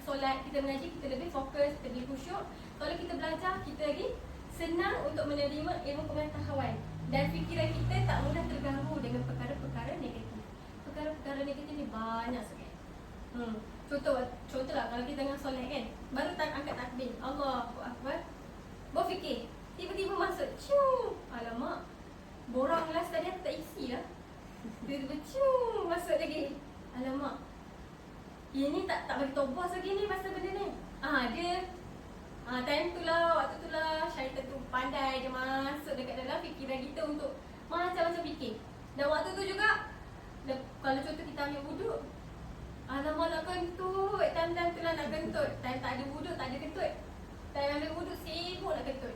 solat, kita mengaji, kita lebih fokus, kita lebih khusyuk. Kalau kita belajar, kita lagi senang untuk menerima ilmu pengetahuan dan fikiran kita tak mudah terganggu dengan perkara-perkara negatif. Perkara-perkara negatif ni banyak sekali. Contohlah kalau kita tengah solat kan, baru angkat takbir, Allahu Akbar, baru fikir, tiba-tiba masuk, alamak, borang last tadi aku tak isi lah. Tiba-tiba masuk lagi, alamak, ini tak bagi tobos lagi ni pasal benda ni. Dia time tu lah, waktu tu lah, syaitan tu pandai dia masuk dekat dalam fikiran kita untuk macam-macam fikir. Dan waktu tu juga, kalau contoh kita ambil wuduk, alamak nak kentut, time tu lah nak kentut. Time tak ada wuduk, tak ada kentut. Time ambil wuduk, sibuk nak kentut.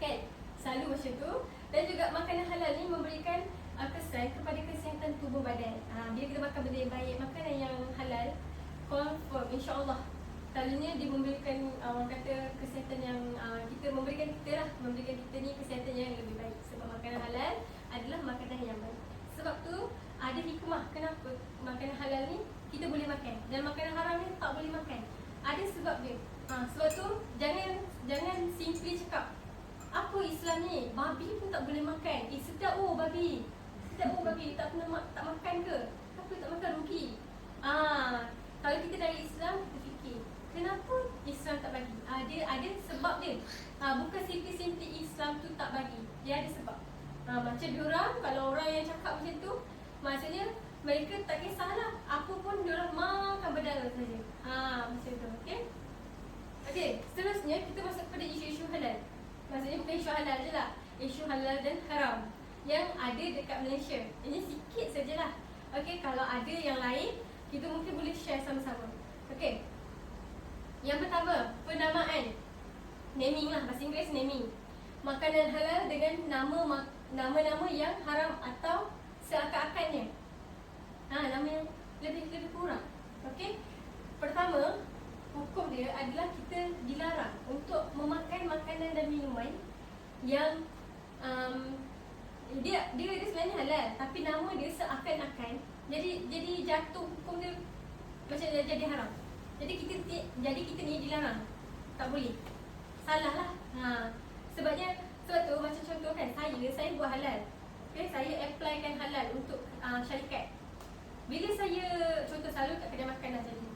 Kan? Selalu macam tu. Dan juga makanan halal ni memberikan kesan kepada kesihatan tubuh badan. Bila kita makan benda yang baik, makanan yang halal, confirm insyaAllah selalunya dia memberikan orang kata kesihatan yang memberikan kita ni kesihatan yang lebih baik. Sebab makanan halal adalah makanan yang baik. Sebab tu ada hikmah kenapa makanan halal ni kita boleh makan dan makanan haram ni tak boleh makan. Ada sebab dia. Sebab tu jangan simply cakap apa Islam ni, babi pun tak boleh makan. Sedap babi. Sedap babi, tak makan ke? Kenapa tak makan, rugi. Kalau kita dari Islam, kita fikir kenapa Islam tak bagi? Dia ada sebab dia. Bukan simply Islam tu tak bagi. Dia ada sebab. Macam diorang, kalau orang yang cakap macam tu, maksudnya mereka tak kisahlah apa pun diorang makan berdarah saja. Macam tu, okey? Okey, seterusnya kita masuk kepada isu-isu halal. Maksudnya bukan isu halal je lah, isu halal dan haram yang ada dekat Malaysia. Ini sikit sajalah. Okey, kalau ada yang lain, kita mungkin boleh share sama-sama. Okey. Yang pertama, penamaan. Naming lah, bahasa Inggeris naming. Makanan halal dengan nama-nama yang haram atau seakan-akannya. Nama yang lebih kurang. Okey. Pertama, hukum dia adalah kita dilarang untuk memakan makanan dan minuman yang dia sebenarnya halal, tapi nama dia seakan-akan jadi jatuh hukum dia macam jadi haram. Jadi kita ni dilarang. Tak boleh. Salah lah. Sebab tu macam contoh kan, saya buat halal. Okay, saya applykan halal untuk syarikat. Bila saya contoh selalu kat kedai makanan tadi,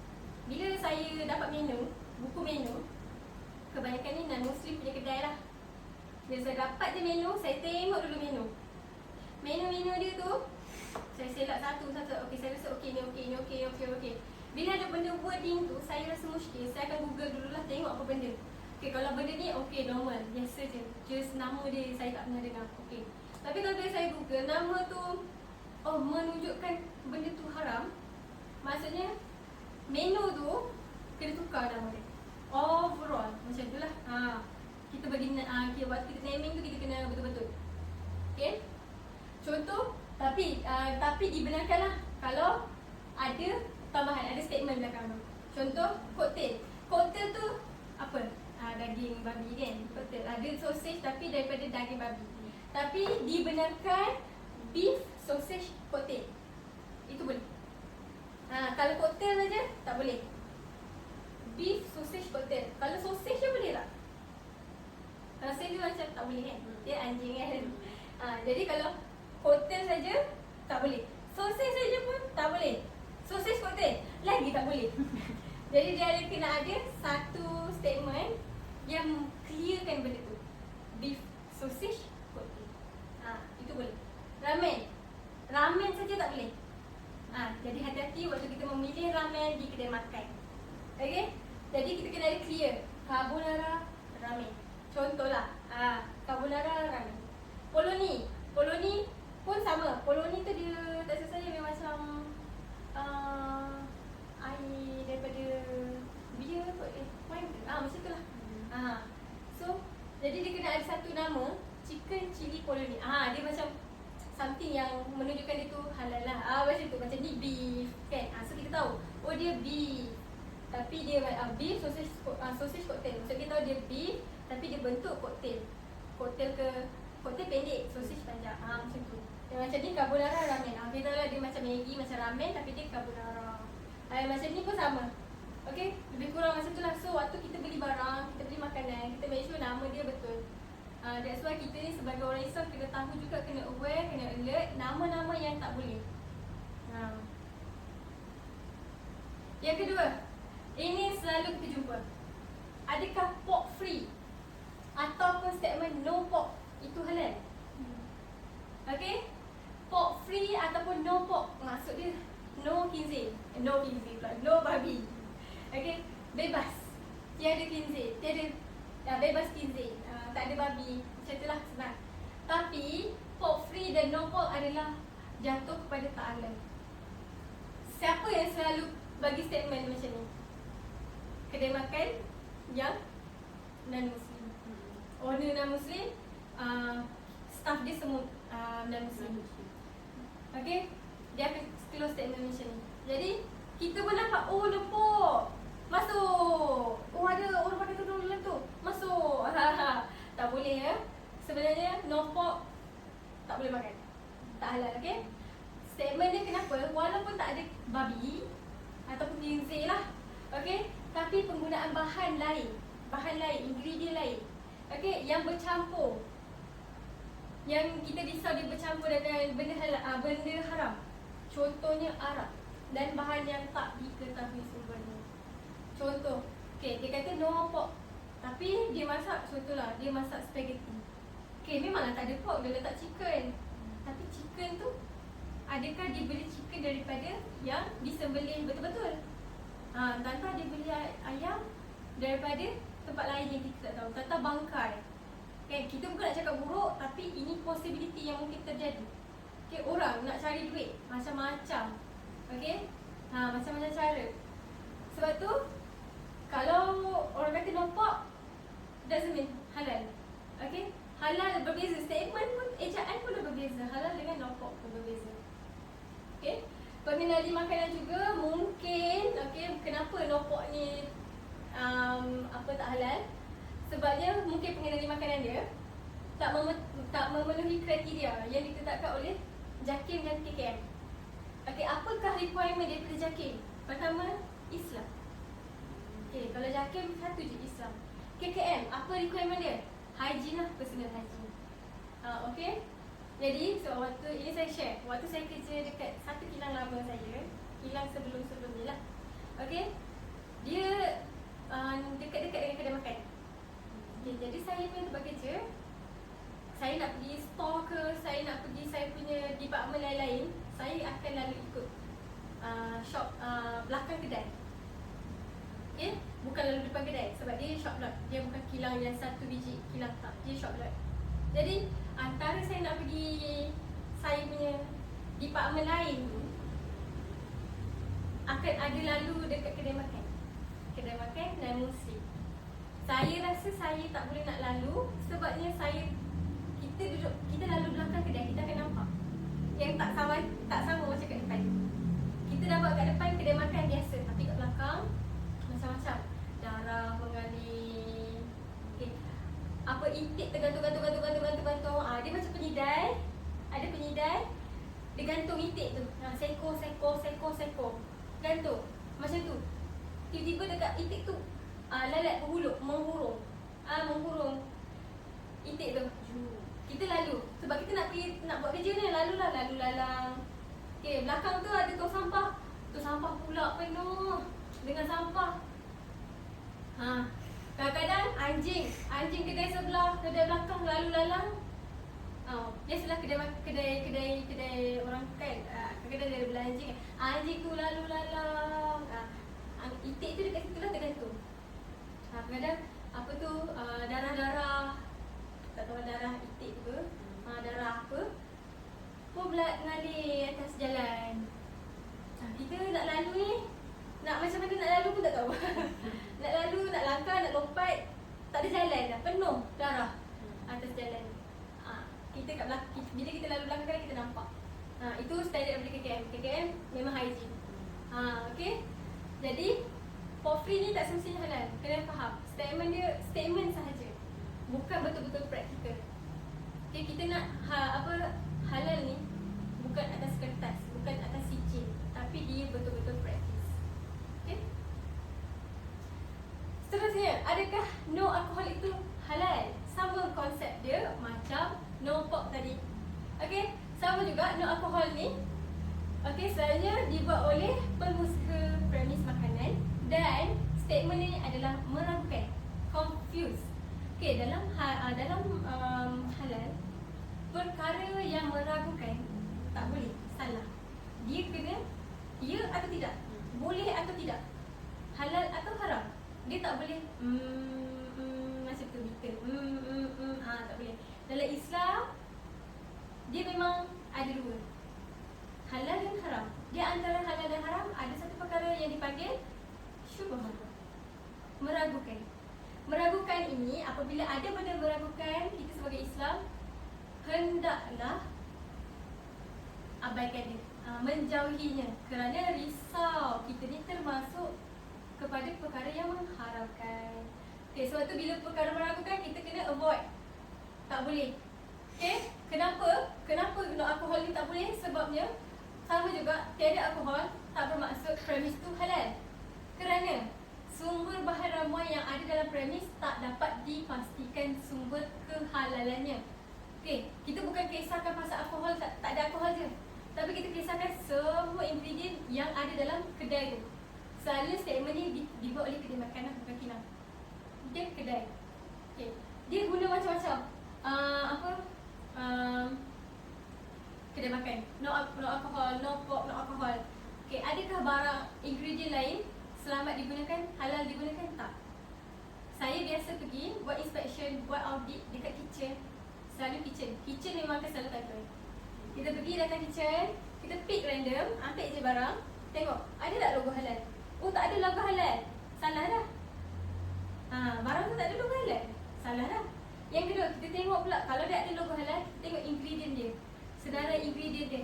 bila saya dapat menu, buku menu, kebanyakan ni non-Muslim punya kedai lah. Bila saya dapat je menu, saya tengok dulu menu dia tu, saya select satu-satu. Okey, saya rasa okey, ni okey. Bila ada benda wording tu, saya rasa muskil, saya akan google dululah tengok apa benda. Okey, kalau benda ni okey, normal, biasa je. Just nama dia saya tak pernah dengar. Okey. Tapi kalau bila saya google nama tu menunjukkan benda tu haram, maksudnya menu tu kena tukar nama dia. Overall macam itulah. Kita bagi waktu kita naming tu kita kena betul-betul. Okey. Contoh, tapi dibenarkanlah kalau ada tambahan, ada statement belakang tu. Contoh, koktel. Koktel tu apa? Daging babi kan. Koktel. Ada sausage tapi daripada daging babi. Tapi dibenarkan beef sausage koktel. Itu boleh. Kalau koktel saja tak boleh. beef sausage cocktail. Kalau sausage je boleh tak? Kalau saya dia macam tak boleh kan? Dia anjing kan? Jadi kalau cocktail saja tak boleh. Sausage saja pun tak boleh. Sausage cocktail lagi tak boleh. Jadi dia ada kena ada satu statement yang clearkan benda tu. Beef sausage cocktail. Itu boleh. Ramen saja tak boleh. Jadi hati-hati waktu kita memilih ramen di kedai makan. Okey? Jadi kita kena ada clear. Carbonara ramen. Contohlah, carbonara ramen. Polony pun sama. Polony tu dia tak silap saya dia macam air daripada beer kot. Macam tu lah. So, jadi dia kena ada satu nama, chicken chili polony. Dia macam something yang menunjukkan dia tu halal lah. Macam tu, macam ni beef kan. So kita tahu, oh dia beef. Tapi dia beef sausage cocktail. So kita tahu dia beef tapi dia bentuk cocktail. Cocktail pendek, sausage panjang. Macam tu. Yang macam ni carbonara ramen. Kita tahu lah dia macam Maggi, macam ramen tapi dia carbonara. Macam ni pun sama. Okay, lebih kurang macam tu lah. So waktu kita beli barang, kita beli makanan, kita make sure nama dia betul. That's why kita ni sebagai orang Islam kena tahu juga, kena aware, kena alert nama-nama yang tak boleh. Yang kedua, ini selalu kita jumpa. Adakah pork free ataupun statement no pork itu halal? Okay, pork free ataupun no pork, maksud dia no khinzir pula, no babi. Okay, bebas, tiada khinzir, bebas khinzir, tak ada babi, macam itulah senang. Tapi pork free dan no pork adalah jatuh kepada ta'ala. Siapa yang selalu bagi statement macam ni? Kedai makan yang non-Muslim, owner non-Muslim, staff dia semua non-Muslim. Okay, dia akan close statement macam ni. Jadi kita pun nampak, oh lepok, masuk. Oh ada orang pakai tudung dalam tu, masuk. Tak boleh ya. Sebenarnya no pork tak boleh makan, tak halal. Okay, statement dia kenapa? Walaupun tak ada babi ataupun khinzir lah, okay, tapi penggunaan bahan lain, ingredient lain, okay, yang bercampur, yang kita risau dia bercampur dengan benda haram. Contohnya arak dan bahan yang tak diketahui sumbernya. Contoh, okay, dia kata no pork, tapi dia masak, contohlah dia masak spaghetti. Okay, memanglah tak ada pork, dia letak chicken. Tapi chicken tu, adakah dia beli chicken daripada yang disembelih betul-betul? Entah dia beli ayam daripada tempat lain yang kita tak tahu. Entah bangkai. Okay, kita bukan nak cakap buruk, tapi ini possibility yang mungkin terjadi. Okay, orang nak cari duit macam-macam. Okay, macam-macam cara. Sebab tu, kalau orang kata no pork, doesn't mean halal. Okay, halal berbeza. Statement pun, ejaan pun dah berbeza. Halal dengan no pork pun berbeza. Okay, pengenali makanan juga mungkin, okay, kenapa no pork ni tak halal? Sebabnya mungkin pengenali makanan dia tak memenuhi kriteria yang ditetapkan oleh JAKIM dan KKM. Okay, apakah requirement daripada JAKIM? Pertama, Islam. Okay, kalau JAKIM satu je Islam. KKM, apa requirement dia? Hygiene lah, personal hygiene. Okay, jadi so waktu ini saya share, waktu saya kerja dekat satu kilang lama saya, kilang sebelum ni lah. Okay, dia dekat-dekat dengan kedai makan. Okay, jadi saya punya tempat kerja, saya nak pergi store ke, saya nak pergi saya punya department lain-lain, saya akan lalu ikut shop belakang kedai. Okay, bukan lalu depan kedai sebab dia shop lot. Dia bukan kilang yang satu biji kilang, tak, dia shop lot. Jadi antara saya nak pergi saya punya department lain tu, akan ada lalu dekat kedai makan dan Muslim. Saya rasa saya tak boleh nak lalu sebabnya kita lalu belakang kedai, kita akan nampak yang tak sama macam kat depan. Kita nampak kat depan kedai makan biasa, tapi kat belakang macam-macam, darah mengalir. Okay, apa intik tergantung. Dia macam penyidai, ada penyidai, dia gantung intik tu. Seko gantung macam tu. tiba-tiba dekat itik tu lalat berhuluk, menghurung. Menghurung itik tu. Kita lalu sebab kita nak buat kerja ni, lalu lalang. Okey, belakang tu ada tong sampah. Tong sampah pula penuh dengan sampah. Kadang-kadang anjing kedai sebelah, kedai belakang lalu lalang. Biasalah kedai orang kan, kedai dari belah anjing. Anjing tu lalu lalang. Itik tu dekat situ lah tergantung. Kadang apa tu, darah-darah, tak tahu darah itik ke, darah apa pun pula mengalir atas jalan. Kita nak lalu ni, nak macam mana nak lalu pun tak tahu. Nak lalu, nak langkah, nak lompat, tak ada jalan dah, penuh darah atas jalan. Kita kat belakang, bila kita lalu belakang kan kita nampak. Itu standard daripada KKM. KKM memang hygiene. Okay. Jadi for free ni tak semestinya halal. Kena faham. Statement dia statement sahaja. Bukan betul-betul praktikal. Okay, kita nak halal ni bukan atas kertas, bukan atas sijil, tapi dia betul-betul praktis. Okay. Seterusnya, adakah no alkohol itu halal? Sama konsep dia macam no pork tadi. Okay, sama juga no alkohol ni. Okay, selalunya dibuat oleh pengusaha premis makanan dan statement ini adalah meragukan, confuse. Okay, dalam halal, perkara yang meragukan tak boleh, salah. Dia kena ya atau tidak, boleh atau tidak, halal atau haram. Dia tak boleh macam tu betul. Tak boleh. Dalam Islam dia memang ada dua, halal dan haram. Dia antara halal dan haram ada satu perkara yang dipanggil syubhat, meragukan. Meragukan ini, apabila ada benda meragukan, kita sebagai Islam hendaklah abaikan dia, menjauhinya, kerana risau kita ni termasuk kepada perkara yang mengharamkan. Okay, sebab tu bila perkara meragukan kita kena avoid, tak boleh. Okay, kenapa no alkohol ni tak boleh? Sebabnya sama juga, tiada alkohol tak bermaksud premis tu halal, kerana sumber bahan ramuan yang ada dalam premis tak dapat dipastikan sumber kehalalannya. Okey, kita bukan kisahkan pasal alkohol, tak ada alkohol je, tapi kita kisahkan semua ingredient yang ada dalam kedai tu. Selalu statement ni dibuat oleh kedai makanan, bukan kilang. Dia kedai. Okey, dia guna macam-macam. Kedai makan, no alcohol, no pork, no alcohol. Okey, adakah barang ingredient lain selamat digunakan, halal digunakan? Tak. Saya biasa pergi buat inspection, buat audit dekat kitchen. Selalu kitchen memang akan selalu title. Kita pergi datang kitchen, kita pick random, ambil je barang, tengok ada tak logo halal. Oh, tak ada logo halal, salah dah. Barang tu tak ada logo halal, salah dah. Yang kedua, kita tengok pula kalau dia ada logo halal, tengok ingredient dia, sedaran ingredient dia.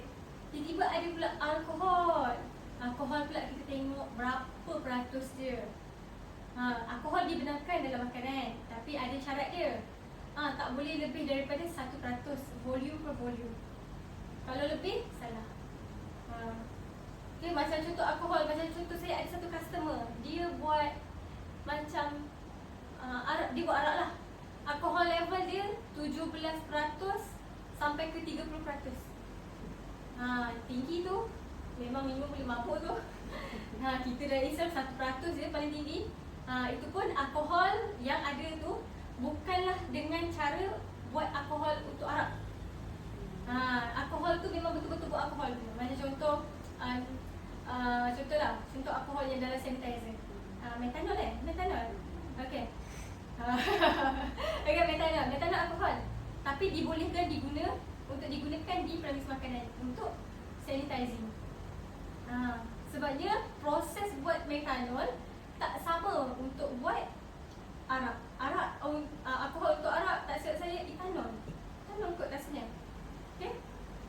Tiba-tiba ada pula alkohol. Alkohol pula kita tengok berapa peratus dia. Alkohol dibenarkan dalam makanan, tapi ada syarat dia. Tak boleh lebih daripada 1% volume per volume. Kalau lebih, salah. Okay, macam contoh alkohol, macam contoh saya ada satu customer, dia buat macam arak, dia buat arak lah. Alkohol level dia 17% sampai ke 30%. Tinggi tu, memang minum boleh mabuk tu. Kita dah Islam 1% je paling tinggi. Itu pun alkohol yang ada tu bukanlah dengan cara buat alkohol untuk arak. Alkohol tu memang betul-betul buat alkohol tu. Macam contoh contoh alkohol yang dalam sanitizer. Metanol metanol. Okey. Okey, metanol alkohol. Tapi dibolehkan digunakan di premis makanan untuk sanitizing. Sebabnya proses buat metanol tak sama untuk buat arak. Alkohol untuk arak tak silap saya etanol. Etanol kot rasanya. Okey.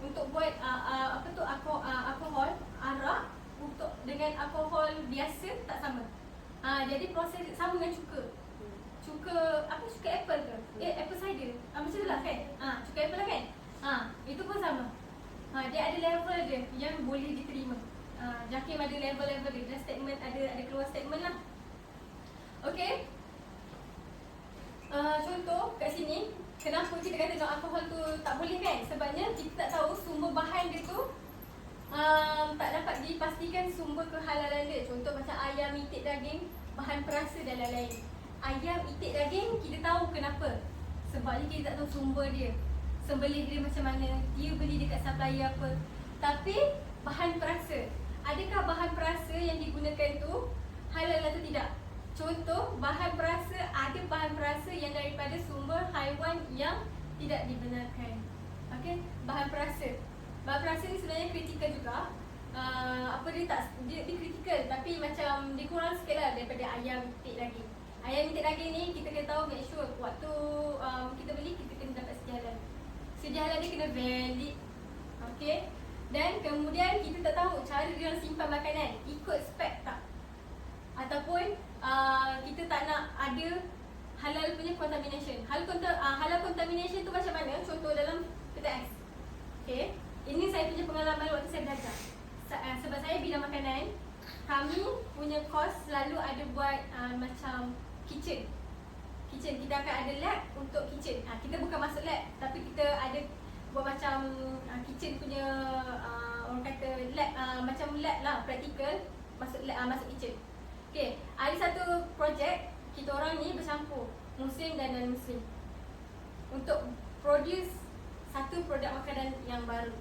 Untuk buat alkohol arak untuk dengan alkohol biasa tak sama. Jadi proses sama dengan cuka. Cuka apple ke? Apple cider. Macam itulah kan? Cuka apple lah kan? Itu pun sama. Dia ada level dia yang boleh diterima. Jakim ada level-level dia. Dan statement ada keluar statement lah. kenapa kita kata no alkohol tu tak boleh kan? Sebabnya kita tak tahu sumber bahan dia tu tak dapat dipastikan sumber kehalalan dia. Contoh macam ayam, itik, daging, bahan perasa dan lain-lain. Ayam, itik, daging kita tahu kenapa. Sebabnya kita tak tahu sumber dia. Sembelih dia macam mana, dia beli dekat supplier apa. Tapi bahan perasa, adakah bahan perasa yang digunakan tu halal atau tidak? Contoh, bahan perasa, ada bahan perasa yang daripada sumber haiwan yang tidak dibenarkan. Okey, bahan perasa. Bahan perasa ni sebenarnya kritikal juga. Dia kritikal tapi macam dia kurang sikit lah daripada ayam, itik, daging. Ayam, itik, daging ni kita kena tahu, make sure waktu kita beli, kita kena dapat sedia halal. Sedia halal dia kena valid. Okey. Dan kemudian kita tak tahu cara dia orang simpan makanan, ikut spek tak? Ataupun kita tak nak ada halal punya contamination. Halal contamination tu macam mana? Contoh dalam peti ais. Okey. Ini saya punya pengalaman waktu saya belajar. Sebab saya bidang makanan, kami punya course selalu ada buat macam kitchen. Kita akan ada lab untuk kitchen. Kita bukan masuk lab, tapi kita ada buat macam kitchen punya orang kata lab, macam lab lah, practical, masuk lab, masuk kitchen. Okay, ada satu projek kita orang ni bercampur Muslim dan non-Muslim untuk produce satu produk makanan yang baru.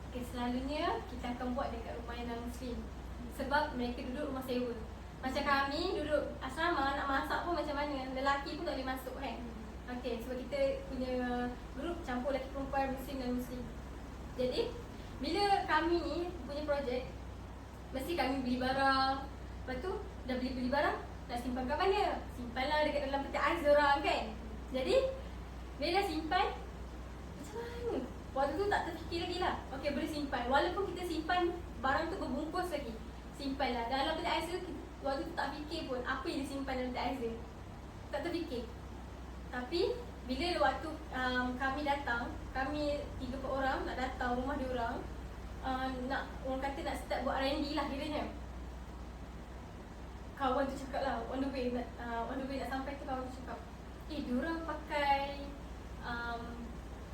Okay, selalunya kita akan buat dekat rumah yang non-Muslim sebab mereka duduk rumah sewa. Macam kami duduk asrama, nak masak pun macam mana, lelaki pun tak boleh masuk kan. Okay, sebab kita punya grup campur lelaki perempuan, Muslim dan Muslim. Jadi, bila kami ni punya projek, mesti kami beli barang. Lepas tu, dah beli barang, nak simpan kat mana? Simpanlah dekat dalam peti ais diorang kan. Jadi, bila dah simpan, macam mana? Waktu tu tak terfikir lagi lah. Okay, boleh simpan. Walaupun kita simpan barang tu berbungkus lagi, simpanlah. Dalam peti ais tu, waktu tu tak fikir pun apa yang disimpan dalam peti ais dia. Tak terfikir. Tapi bila waktu kami datang, kami 3-4 orang nak datang rumah diorang, nak orang kata nak start buat R&D lah kiranya. Kawan tu cakap lah, on the way nak sampai tu kawan tu cakap, diorang pakai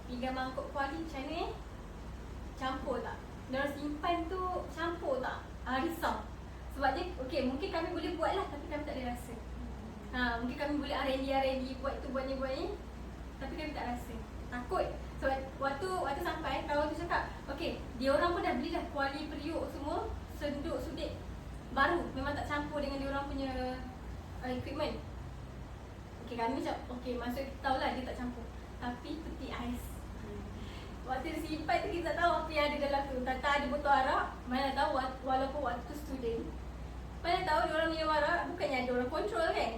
pinggan mangkuk kuali macam ni, campur tak? Diorang simpan tu campur tak? Risau. Sebabnya, okay, mungkin kami boleh buat lah tapi kami tak ada rasa. Mungkin kami boleh R&D buat tu buat ni tapi kami tak rasa. Takut. Sebab waktu sampai kawan tu cakap, okey, dia orang pun dah beli dah kuali periuk semua, senduk sudik baru, memang tak campur dengan dia orang punya equipment. Okey, kami macam okey, maksud kita tahulah dia tak campur. Tapi peti ais, waktu simpan tu kita tak tahu apa yang ada dalam tu. Tak ada botol arak, mana tahu walaupun waktu student, mana tahu dia orang minum arak, bukannya ada orang kontrol kan.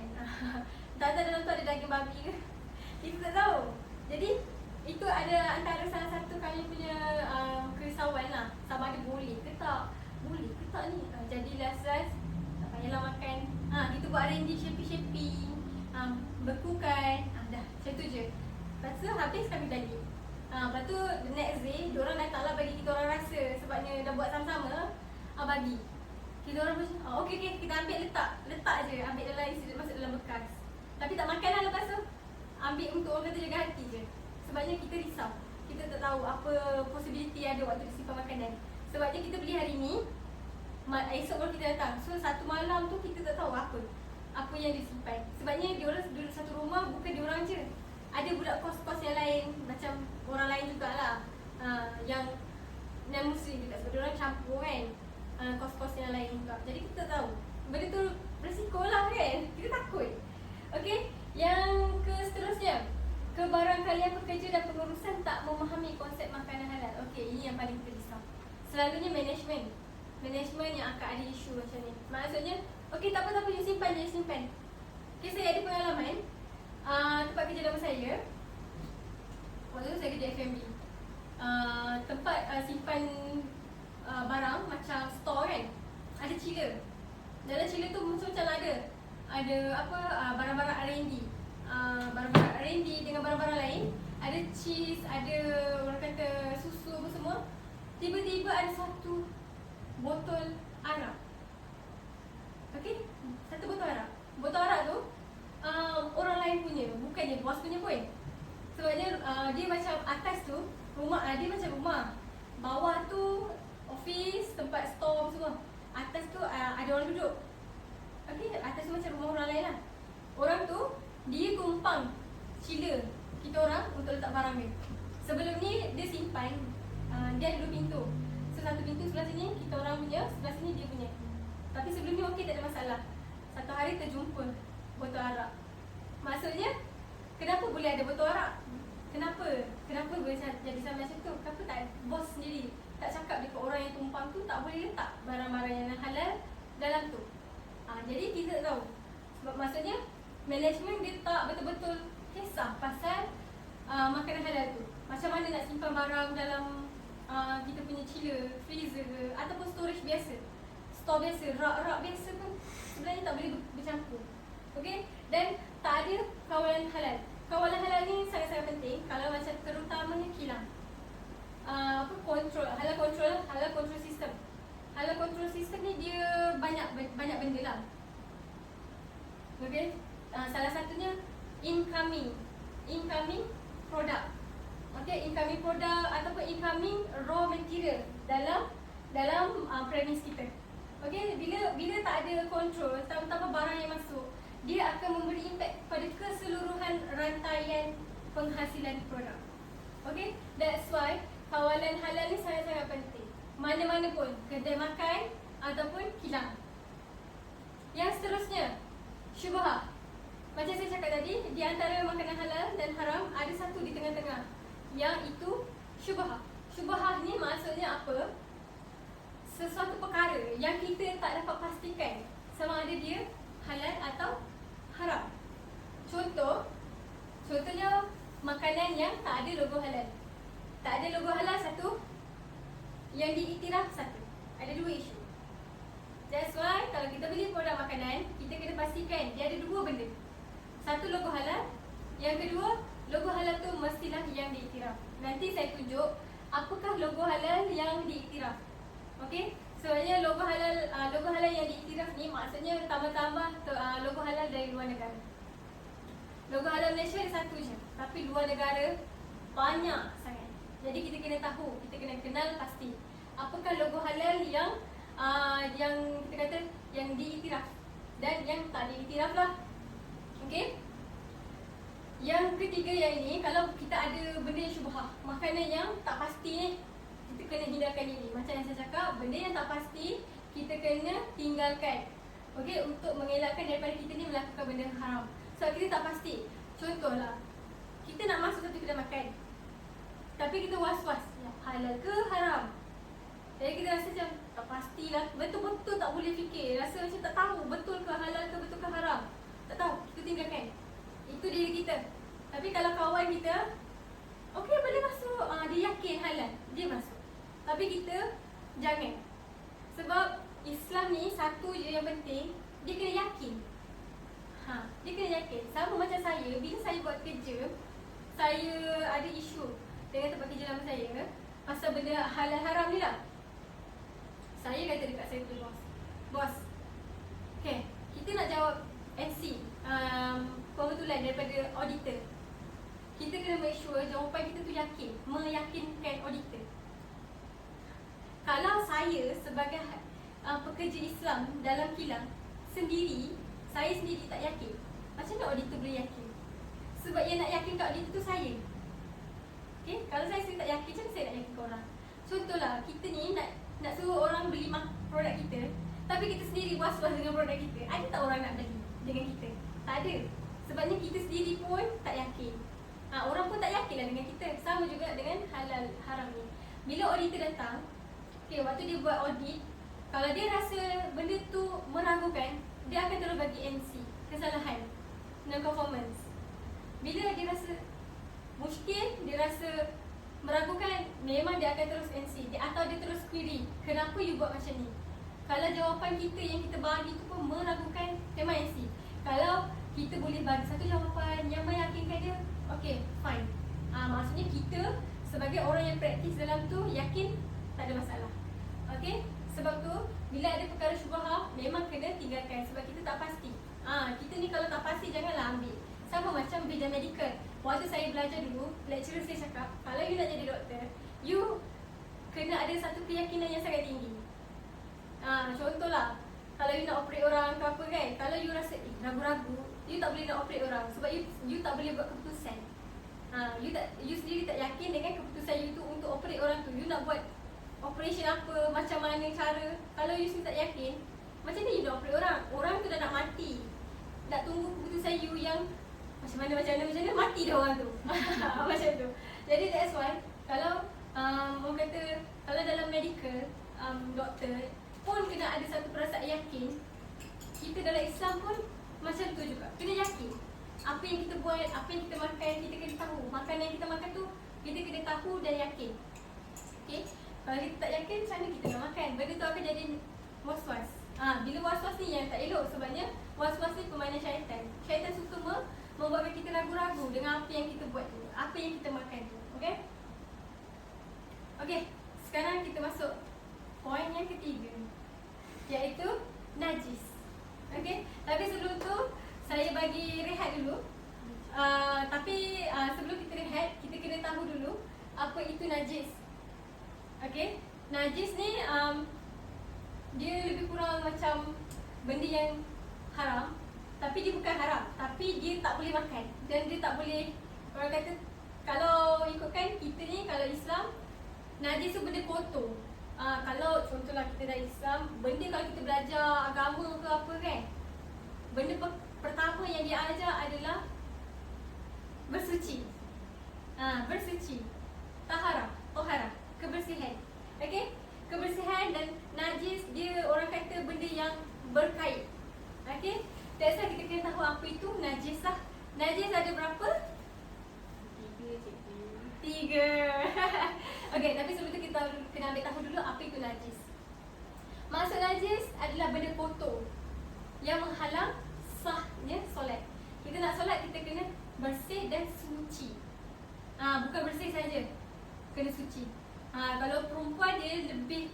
Tak tahu dalam tu ada daging babi ke, kita tak tahu. Jadi itu ada antara salah satu kami punya kerisauan lah, sama ada boleh ke tak ni. Jadi last tak payahlah makan. Kita buat R&D shaping, bekukan, dah macam tu je. Lepas tu habis kami balik. Lepas tu the next day, diorang datanglah bagi kita orang rasa. Sebabnya dah buat sama-sama, bagi. Kita orang macam, okey, kita ambil letak je. Ambil dalam isi, masuk dalam bekas. Tapi tak makan lah lepas tu. Ambil untuk orang kata jaga hati je. Sebabnya kita risau. Kita tak tahu apa possibility ada waktu disimpan makanan. Sebabnya kita beli hari ni, esok baru kita datang. So satu malam tu kita tak tahu apa yang disimpan. Sebabnya diorang duduk satu rumah, bukan diorang je. Ada budak kos-kos yang lain, macam orang lain jugalah, yang non-Muslim juga. Sebab diorang campur kan, kos-kos yang lain juga. Jadi kita tak tahu. Benda tu berisiko lah kan, kita takut. Okey, yang seterusnya, kebarangkalian pekerja dan pengurusan tak memahami konsep makanan halal. Okey, ini yang paling kita risau. Selalunya management yang akan ada isu macam ni. Maksudnya, okey, tak apa-apa, you simpan je, simpan. Okay, saya ada pengalaman tempat kerja lama saya. Waktu tu saya kerja F&B. Tempat simpan barang macam store kan, ada chiller. Dalam chiller tu macam-macam ada barang-barang R&D, barang-barang R&D dengan barang-barang lain. Ada cheese, ada orang kata susu apa semua. Tiba-tiba ada satu botol arak. Okey, satu botol arak. Botol arak tu orang lain punya, bukannya bos punya pun. Sebabnya dia macam atas tu rumah, dia macam rumah. Bawah tu office, tempat store semua. Atas tu ada orang duduk. Okey, atas tu macam rumah orang lain lah. Orang tu dia tumpang chiller kita orang untuk letak barang dia. Sebelum ni dia simpan, dia ada 2 pintu. So satu pintu sebelah sini kita orang punya, sebelah sini dia punya. Tapi sebelum ni okey, tak ada masalah. Satu hari terjumpa botol arak. Maksudnya kenapa boleh ada botol arak? Kenapa? Kenapa boleh jadi sama macam tu? Kenapa tak bos sendiri tak cakap dekat orang yang tumpang tu tak boleh letak barang-barang yang halal dalam tu? Jadi kita tak tahu. Sebab maksudnya management dia tak betul-betul kisah pasal makanan halal tu. Macam mana nak simpan barang dalam kita punya chiller, freezer ke, ataupun storage biasa, store biasa, rak-rak biasa pun sebenarnya tak boleh bercampur. Okey? Dan tak ada kawalan halal. Kawalan halal ni sangat-sangat penting kalau macam terutamanya kilang. Halal control system. Halal control system ni dia banyak benda lah. Okey? Salah satunya incoming product. Okey, incoming product ataupun incoming raw material dalam premise kita. Okey, bila tak ada control tentang barang yang masuk, dia akan memberi impak pada keseluruhan rantaian penghasilan produk. Okey, that's why kawalan halal ni sangat-sangat penting. Mana-mana pun, kedai makan ataupun kilang. Yang seterusnya, syubhah. Macam saya cakap tadi, di antara makanan halal dan haram ada satu di tengah-tengah, yang itu syubhah. Syubhah ni maksudnya apa? Sesuatu perkara yang kita tak dapat pastikan sama ada dia halal atau haram. Contohnya makanan yang tak ada logo halal. Tak ada logo halal satu, yang diiktiraf satu. Ada 2 isu. That's why kalau kita beli produk makanan, kita kena pastikan dia ada 2 benda. Satu, logo halal. Yang kedua, logo halal tu mestilah yang diiktiraf. Nanti saya tunjuk apakah logo halal yang diiktiraf. Okey? Sebenarnya logo halal yang diiktiraf ni maksudnya tambah-tambah logo halal dari luar negara. Logo halal Malaysia ada satu je, tapi luar negara banyak sangat. Jadi kita kena tahu, kita kena kenal pasti apakah logo halal yang kita kata yang diiktiraf dan yang tak diiktiraf lah. Okey? Yang ketiga yang ini, kalau kita ada benda yang syubhah, makanan yang tak pasti ni, kita kena hindarkan diri. Macam yang saya cakap, benda yang tak pasti kita kena tinggalkan. Okey, untuk mengelakkan daripada kita ni melakukan benda yang haram. Sebab kita tak pasti. Contohlah, kita nak masuk satu kedai makan, tapi kita was-was, ya, halal ke haram? Jadi kita rasa macam tak pastilah, betul-betul tak boleh fikir. Rasa macam tak tahu betul ke halal ke betul ke haram. Tak tahu, kita tinggalkan. Itu diri kita. Tapi kalau kawan kita, okey boleh masuk, dia yakin halal, dia masuk. Tapi kita jangan. Sebab Islam ni satu je yang penting, dia kena yakin. Dia kena yakin. Sama macam saya, bila saya buat kerja, saya ada isu dengan tempat kerja lama saya pasal benda halal haram ni lah. Saya kata dekat saya tu, bos, okay, kita nak jawab NC, pembetulan daripada auditor. Kita kena make sure jawapan kita tu yakin, meyakinkan auditor. Kalau saya sebagai pekerja Islam dalam kilang sendiri, saya sendiri tak yakin, macam mana auditor boleh yakin? Sebab yang nak yakin kat auditor tu saya. Okay? Kalau saya sendiri tak yakin, macam mana saya nak yakin ke orang? Contohlah, kita ni nak suruh orang beli produk kita, tapi kita sendiri was-was dengan produk kita. Ada tak orang nak beli dengan kita? Tak ada. Sebabnya kita sendiri pun tak yakin. Orang pun tak yakinlah dengan kita. Sama juga dengan halal haram ni. Bila auditor datang, okay, waktu dia buat audit, kalau dia rasa benda tu meragukan, dia akan terus bagi NC, kesalahan, non-conformance. Bila dia rasa muskil, dia rasa meragukan, memang dia akan terus NC atau dia terus query, kenapa you buat macam ni? Kalau jawapan kita yang kita bagi tu pun meragukan, memang NC. Kalau kita boleh bagi satu jawapan yang meyakinkan dia, okay, fine. Maksudnya kita sebagai orang yang praktis dalam tu yakin tak ada masalah. Okay? Sebab tu bila ada perkara syubhah memang kena tinggalkan sebab kita tak pasti. Kita ni kalau tak pasti janganlah ambil. Sama macam bidang medical. waktu saya belajar dulu, lecturer saya cakap, kalau you nak jadi doktor, you kena ada satu keyakinan yang sangat tinggi. Contohlah, kalau you nak operate orang ke apa kan, kalau you rasa ragu-ragu, you tak boleh nak operate orang sebab you tak boleh buat keputusan. You sendiri tak yakin dengan keputusan you tu untuk operate orang tu. You nak buat operation apa, macam mana cara. Kalau you sendiri tak yakin, macam mana you nak operate orang? Orang tu dah nak mati. Nak tunggu keputusan you yang macam mana mati dah orang tu. Macam tu. Jadi that's why kalau orang kata kalau dalam medical doktor pun kena ada satu perasaan yakin. Kita dalam Islam pun macam tu juga. Kena yakin. Apa yang kita buat, apa yang kita makan, kita kena tahu. Makanan yang kita makan tu kita kena tahu dan yakin. Okay? Kalau kita tak yakin, macam mana kita nak makan? Benda tu akan jadi was-was. Bila was-was ni yang tak elok sebabnya was-was ni permainan syaitan. Syaitan suka membuatkan kita ragu-ragu dengan apa yang kita buat tu, apa yang kita makan tu. Okay? Okay, sekarang kita masuk poin yang ketiga, iaitu najis. Okay, tapi sebelum tu saya bagi rehat dulu. Tapi sebelum kita rehat, kita kena tahu dulu apa itu najis. Okay, najis ni dia lebih kurang macam benda yang haram, tapi dia bukan haram, tapi dia tak boleh makan dan dia tak boleh, orang kata kalau ikutkan kita ni, kalau Islam, najis tu benda kotor. Kalau contohlah kita dah Islam, benda kalau kita belajar agama ke apa kan, benda pertama yang dia ajar adalah bersuci. Bersuci, taharah, kebersihan. Okay, kebersihan dan najis dia orang kata benda yang berkait. Okay, that's why kita kena tahu apa itu najis lah. Najis ada berapa? 3. Okay, tapi sebelum tu kita kena ambil tahu dulu apa itu najis. Maksud najis adalah benda kotor yang menghalang sahnya solat. Kita nak solat, kita kena bersih dan suci. Bukan bersih saja, kena suci. Kalau perempuan dia lebih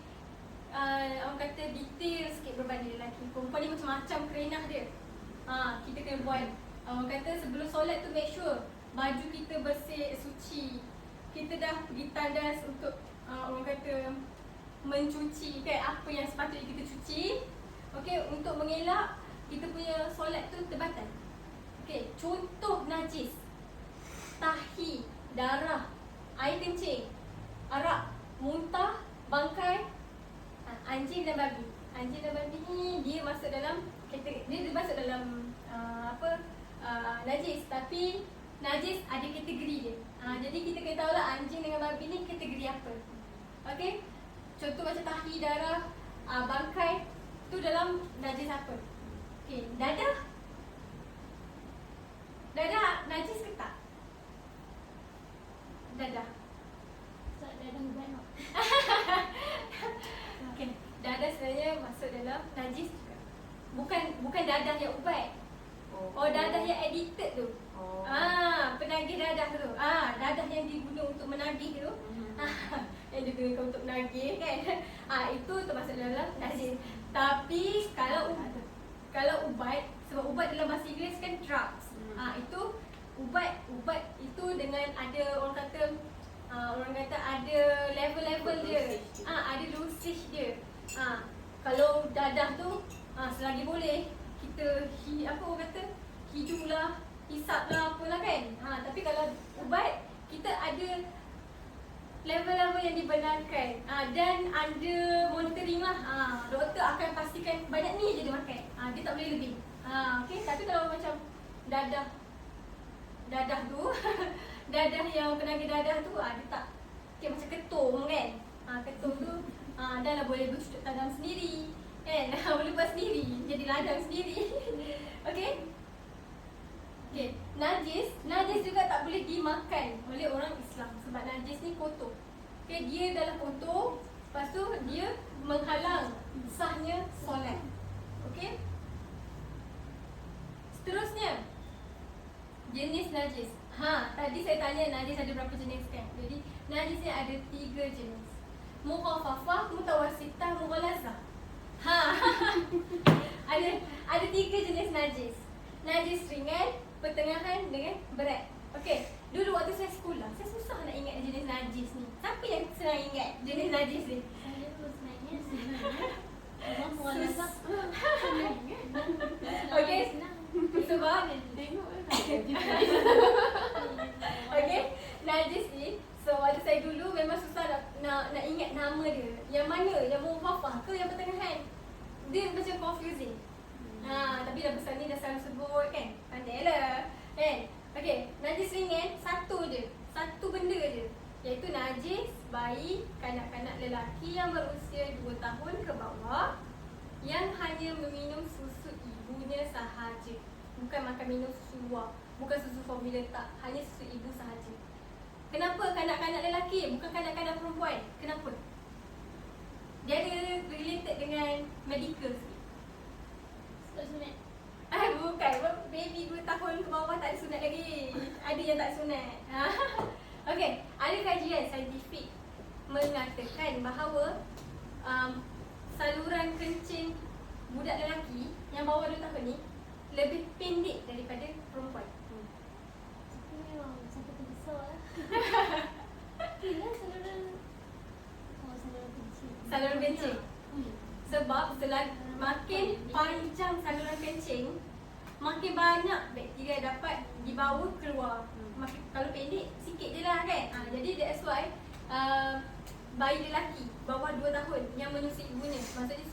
orang kata detail sikit berbanding lelaki. Perempuan ni macam-macam kerenah dia. Kita kena buat, orang kata sebelum solat tu make sure baju kita bersih, suci. Kita dah pergi tandas untuk orang kata mencuci kan apa yang sepatutnya kita cuci. Okay, untuk mengelak kita punya solat tu terbatal. Okay, contoh najis: tahi, darah, air kencing, arak, muntah, bangkai, anjing dan babi. Anjing dan babi ni dia masuk dalam kategori, dia masuk dalam najis, tapi najis ada kategori dia. Jadi kita kena tahu lah anjing dengan babi ni kategori apa. Okay, contoh macam tahi, darah, bangkai tu dalam najis apa. Okay, dadah najis ke tak? Dadah Tak ada ubat tak? Okay, dadah sebenarnya masuk dalam najis juga. Bukan dadah yang ubat. Oh, dadah yang addicted tu. Penagih dadah tu. Dadah yang diguna untuk menagih tu. Yang digunakan untuk menagih kan. Itu termasuk dalam najis. Tapi kalau ubat, sebab ubat dalam bahasa Inggeris kan drugs. Itu ubat itu dengan ada orang kata ada level-level dia. Ada dosage dia. Kalau dadah tu selagi boleh kita orang kata hidunglah, hisaplah apalah kan. Tapi kalau ubat kita ada level-level yang dibenarkan dan ada monitoring lah. Doktor akan pastikan banyak ni je dia makan. Dia tak boleh lebih. Okay, tapi kalau macam dadah tu dadah yang penagih dadah tu dia tak okay, macam ketum kan. Ketum tu dah lah boleh bercucuk tanam sendiri kan. Boleh buat sendiri, jadi ladang sendiri. Okay, najis juga tak boleh dimakan oleh orang Islam sebab najis ni kotor. Okay, dia adalah kotor, lepas tu dia menghalang sahnya solat. Okay, seterusnya jenis najis. Tadi saya tanya najis ada berapa jenis kan. Jadi najis ni ada 3 jenis: mukhaffafah, mutawassitah, mughalazah. Ada 3 jenis najis. Najis ringan, pertengahan dengan berat. Okay, dulu waktu saya sekolah, saya susah nak ingat jenis najis ni. Siapa yang senang ingat jenis najis ni? Saya dulu sebenarnya senang. Abang mualazah. Senang. Okey. Senang. Sebab Tengok kan. okay, najis ni. So waktu saya dulu memang susah nak ingat nama dia. Yang mana? Yang mukhafafah ke yang pertengahan? Dia macam confusing. Tapi dah besar ni dah selalu sebut kan. Pandailah. Kan? Okay, najis ringan satu je. Satu benda je. Iaitu najis bayi kanak-kanak lelaki yang berusia 2 tahun ke bawah yang hanya meminum susu ibunya sahaja. Bukan makan minum susu luar. Bukan susu formula, tak. Hanya susu ibu sahaja. Kenapa kanak-kanak lelaki? Bukan kanak-kanak perempuan. Kenapa? Dia ada related dengan medical sikit. Sebab sunat. Bukan. Baby 2 tahun ke bawah tak ada sunat lagi. Ada yang tak sunat. Okey. Ada kajian saintifik mengatakan bahawa saluran kencing budak lelaki yang bawah 2 tahun ni lebih pendek daripada perempuan. Tapi memang sampai terbesar lah. Kira saluran. Oh, saluran kencing. Saluran kencing. Sebab makin panjang saluran kencing, makin banyak bakteria dapat dibawa keluar. Makin, kalau pendek, sikit je lah kan. Jadi that's why bayi lelaki bawah 2 tahun yang menyusui ibunya. Maksudnya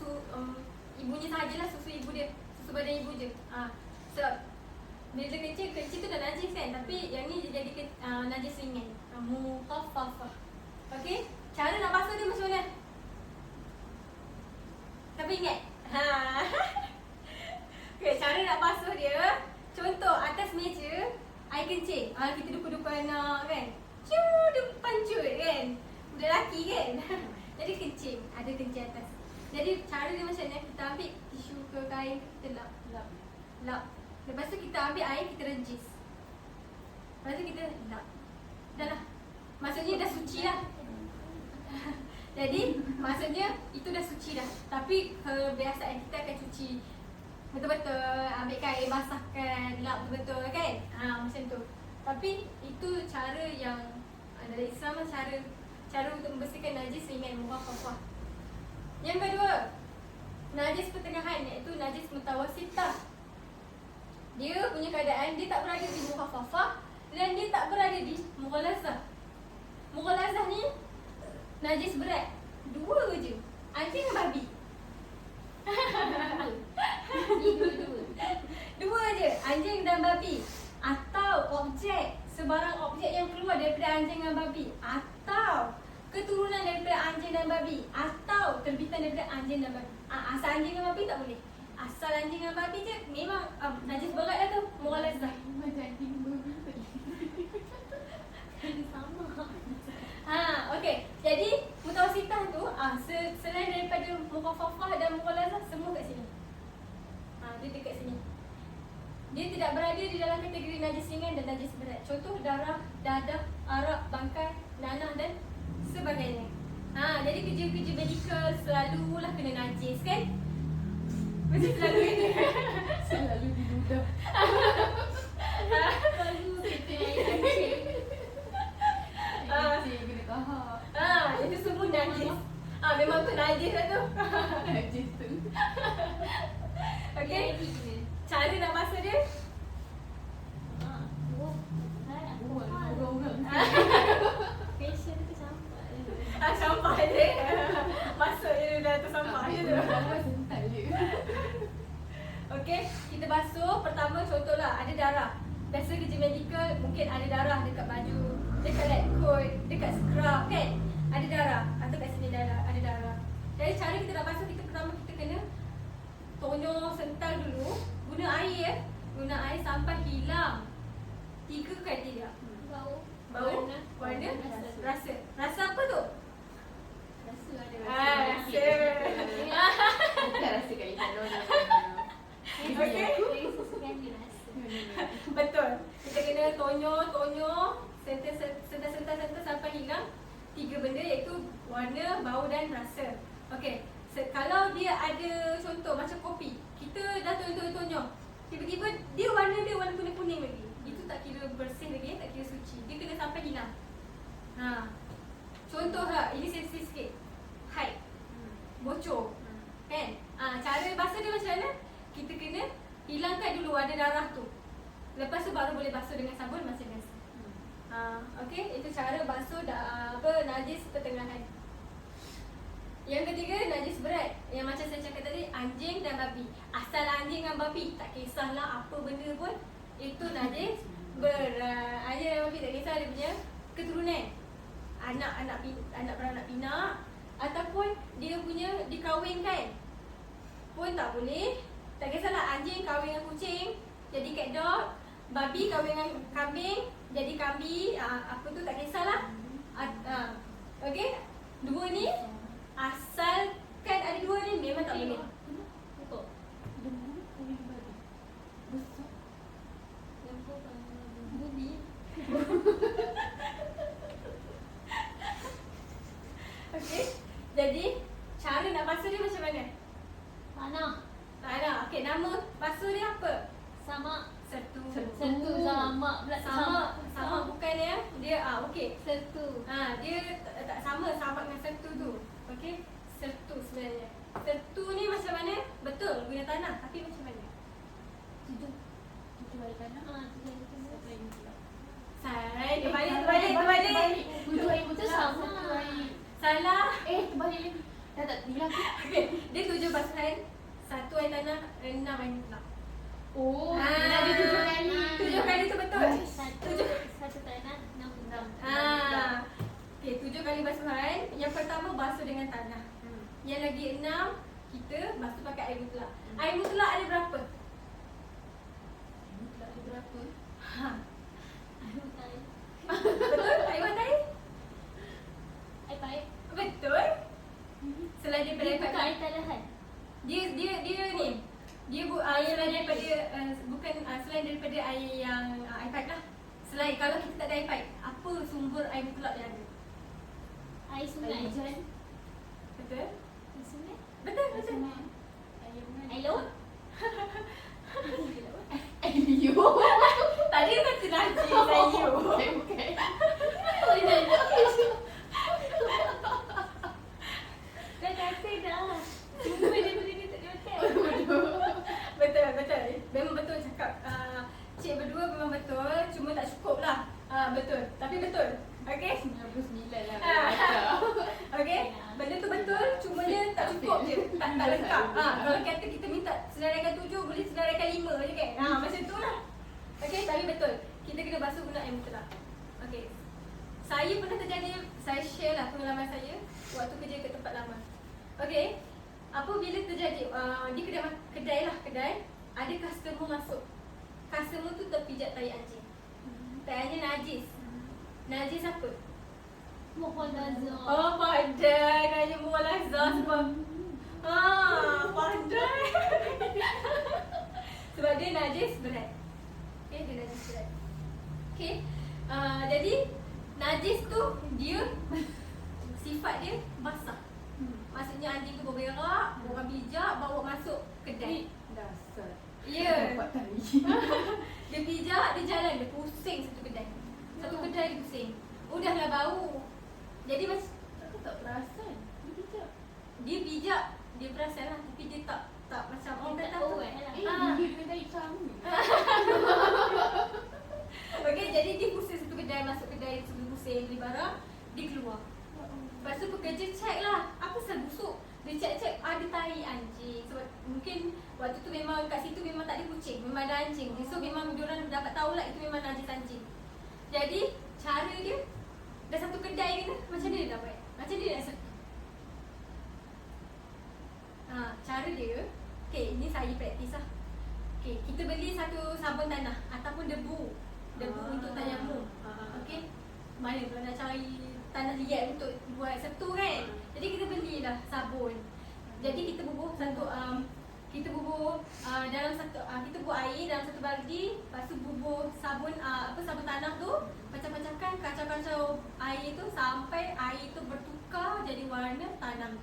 ibunya sahajalah susu ibu dia. Susu badan ibu je. Sebab bila dia kencing tu dah najis kan. Tapi yang ni dia jadi najis ringan. Mukhafafah. Okay. Cara nak basuh dia macam mana? Tapi ingat. Okay, cara nak basuh dia. Contoh atas meja air kencing. Kita dupa-dupa anak kan. Dia pancut kan. Budak lelaki kan. Jadi kencing. Ada kencing atas. Jadi cara dia macam ni. Kita ambil tisu ke kain. Kita lap. Lepas tu kita ambil air, kita rejis. Lepas tu kita lap. Dah lah. Maksudnya dah suci lah. Jadi maksudnya itu dah suci dah. Tapi kebiasaan kita akan cuci betul-betul, ambil kain, basahkan, lap betul-betul kan. Macam tu. Tapi itu cara yang dalam Islam lah, cara untuk membersihkan najis ringan mukhafafah. Yang kedua, najis pertengahan iaitu najis mutawasitah. Dia punya keadaan dia tak berada di mukhafafah dan dia tak berada di mughalazah. Mughalazah ni najis berat. 2 je. Anjing dan babi. Dua je. Anjing dan babi. Atau sebarang objek yang keluar daripada anjing dan babi. Atau keturunan daripada anjing dan babi. Atau terbitan daripada anjing dan babi. Asal anjing dan babi tak boleh. Asal anjing dan babi je memang najis berat lah tu. Mughalazah. Macam anjing babi tadi. Sama. Okey. Jadi mutawasitah tu selain daripada mukhafafah dan mughalazah semua kat sini. Dia dekat sini. Dia tidak berada di dalam kategori najis ringan dan najis berat. Contoh darah, dadah, arak, bangkai, nanah dan sebagainya. Jadi kerja-kerja medical selalulah kena najis kan? Mesti selalu kena. Selalu diludah. Selalu kita kencing. Kencing kena kahak. Itu semua najis. Memang tu najis lah tu. Najis tu. Okey. Cara nak basuh dia? Orang-orang. Fashion tu sampai. Sampah je. Basuh je dah tersampah je tu. Sental je. Okey, kita basuh. Pertama contohlah ada darah. Biasa kerja medical mungkin ada darah dekat baju, dekat lab coat, dekat scrub kan. Ada darah atau kat sini ada darah. Jadi cara kita nak basuh, pertama kita kena tonyo sental dulu. Guna air sampai hilang 3 kriteria. Bau. Warna, rasa. Rasa apa tu? Rasa ada Rasa. Bukan rasa kat ikan Nona. Okey. Saya sesukan dia rasa. Betul. Kita kena tonyo sental sampai hilang 3 benda iaitu warna, bau dan rasa. Okey. Kalau dia ada contoh macam kopi, kita dah tonyo, tiba-tiba dia warna kuning-kuning lagi. Itu tak kira bersih lagi, tak kira suci. Dia kena sampai hilang. Contoh lah, ini sensitif sikit. Haid, bocor, kan? Cara basuh dia macam mana? Kita kena hilangkan dulu ada darah tu. Lepas tu baru boleh basuh dengan sabun macam biasa. Okey, itu cara basuh najis pertengahan. Yang ketiga, najis berat. Yang macam saya cakap tadi, anjing dan babi. Asal anjing dan babi, tak kisahlah apa benda pun, itu najis berat. Anjing dan babi tak kisah dia punya keturunan. Anak beranak pinak ataupun dia punya dikahwinkan pun tak boleh. Tak kisahlah, anjing kahwin dengan kucing jadi cat dog, babi kahwin dengan kambing jadi kambing, apa tu tak kisahlah. Okey, dua ni asalkan ada dua ni memang tak boleh. Betul. Lembu, kulit babi. Besar. Lembu, babi. Okey, jadi cara nak basuh dia macam mana? Tanah. Okey, nama basuh dia apa? Sama. Sertu. Sertu sama pula. Sama bukan ya? Dia okey. Sertu. Dia tak sama dengan sertu tu. Okey, sertu sebenarnya. Sertu ni macam mana? Betul guna tanah, tapi macam mana? Tujuh hari tanah. Tujuh hari tanah. Satu hari pula. Sai, terbalik. Tujuh hari pula. sama. Satu hari. Salah. Terbalik lagi. Dah tak hilang. Okey, dia 7 basuhan, 1 air tanah, 6 air mutlak. Oh, ada 7 kali. 7 kali tu betul. Satu tanah, 6 Okey, 7 kali basuhan. Yang pertama basuh dengan tanah. Yang lagi 6 kita basuh pakai air mutlak. Air mutlak ada berapa? Tak ada berapa. Betul? Air mata air? Air paip. Betul? Selain daripada Dia air bukan paip. air tanahan. Dia ni. Dia selain daripada selain daripada air yang air paip lah. Selain kalau kita tak ada air paip, apa sumber air mutlak yang ada? Air sungai. Hujan. Betul? Air sungai. Betul. Air mana? Air laut. Air liu. Tadi dia kata najis saya. Bukan. Dah kata dah. Semua dia boleh dia tak makan. Betul. Memang betul cakap cik berdua memang betul. Cuma tak cukup lah. Betul. Tapi betul. Okey? 99 lah. Okey? Benda tu betul. Cuma dia tak cukup je. Tak lengkap. Kalau kata kita minta senaraikan 7, boleh senaraikan 5 je kan? Macam tu lah. Okey? Tapi betul. Kita kena basuh guna air mutlak. Okey. Saya pernah terjadi, saya share lah pengalaman saya waktu kerja kat tempat lama. Okey? Apabila terjadi, di kedai, ada customer masuk. Customer tu terpijak tai anjing. Tai anjing najis. Najis apa? Mohon nazar. Pandai nanya mualazah sebab pandai. Sebab dia najis berat. Okey, dia najis berat. Okey. Jadi najis tu dia sifat dia basah. Maksudnya anjing tu berberak, orang pijak, bawa masuk kedai. Dasar. Ya. Dapat tali. Dia pijak, dia jalan, dia pusing satu kedai. Satu kedai dia pusing. Udahlah bau. Jadi Aku tak perasan. Dia bijak. dia pijak, dia perasan lah. Tapi dia tak macam orang Tak kata tahu tu. kan lah. Dia kena sama. Okey, jadi dia pusing satu kedai, masuk kedai sebelum pusing, beli barang, dia keluar. Lepas tu pekerja check lah, apa sel busuk? Dia check ada tai anjing. Sebab mungkin waktu tu memang kat situ memang tak ada kucing, memang ada anjing. So memang diorang dapat tahulah itu memang najis anjing. Jadi cara dia dah satu kedai kena, macam mana dia nak buat? Macam dia nak serta? Cara dia, okay, ini saya praktis lah. Okay, kita beli satu sabun tanah ataupun debu untuk tayamum. Okay, mana kalau nak cari tanah liat untuk buat sertu kan? Jadi kita belilah sabun. Jadi kita bubuh satu dalam satu kita bubuh air dalam satu baldi, lepas tu bubuh sabun sabun tanah tu, pecah-pecahkan kacau-kacau air tu sampai air tu bertukar jadi warna tanah.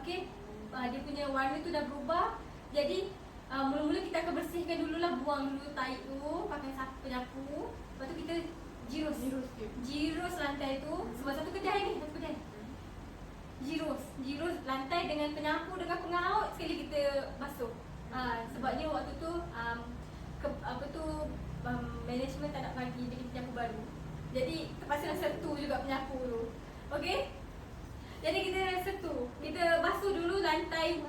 Okey. Dia punya warna tu dah berubah. Jadi Mula-mula kita akan bersihkan dululah, buang dulu tai tu pakai sapu penyapu. Lepas tu kita jirus lantai tu. Sebab satu kedai ni, jirus lantai dengan penyapu dengan pengaut sekali kita basuh. Sebabnya waktu tu management tak nak bagi jadi penyapu baru. Jadi terpaksa nak sertu juga penyapu tu. Okey? Jadi kita sertu. Kita basuh dulu lantai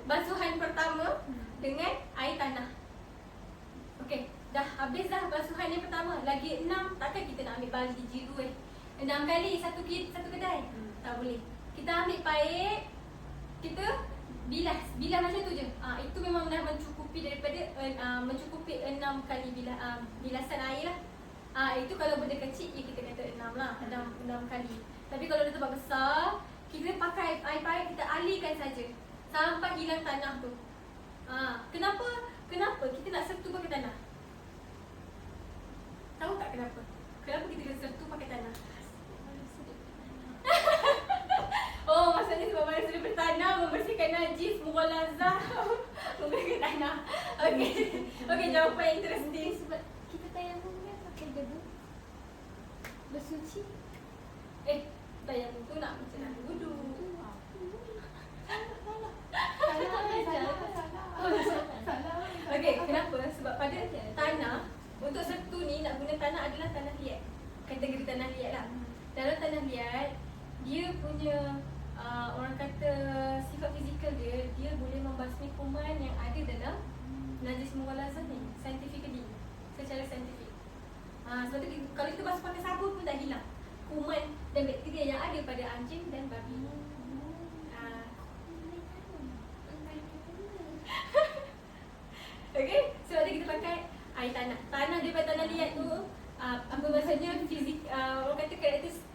basuhan pertama dengan air tanah. Okey, dah habis dah basuhan yang pertama. Lagi 6, takkan kita nak ambil baldi jiru 6 kali satu kedai. Tak boleh. Kita ambil paip, kita bilas macam tu je. Itu memang dah mencukupi daripada mencukupi 6 kali bilasan air lah. Itu kalau benda kecil ya kita kata 6 lah, 6 kali. Tapi kalau dah tempat besar, kita pakai air paip, kita alirkan saja sampai hilang tanah tu. Kenapa kita nak sertu pakai tanah? Tahu tak kenapa? Kenapa kita kena sertu pakai tanah? Oh, maksudnya sebab mana sudah bertanah, membersihkan najis, mughalazah, membersihkan tanah. Okey, jawapan yang interesting. Sebab kita tayamum kan pakai debu. Bersuci. Tayamum tu nak macam nak wudu. Okey, kenapa? Sebab pada tanah, untuk sertu ni nak guna tanah adalah tanah liat. Kategori tanah liat lah. Dalam tanah liat, dia punya orang kata sifat fizikal dia boleh membasmi kuman yang ada dalam najis mughalazah ni, scientifically, secara saintifik. Sebab tu kalau kita basuh pakai sabun pun tak hilang kuman dan bakteria yang ada pada anjing dan babi. Okey, sebab tu kita pakai air tanah. Tanah daripada tanah liat tu apa maksudnya orang kata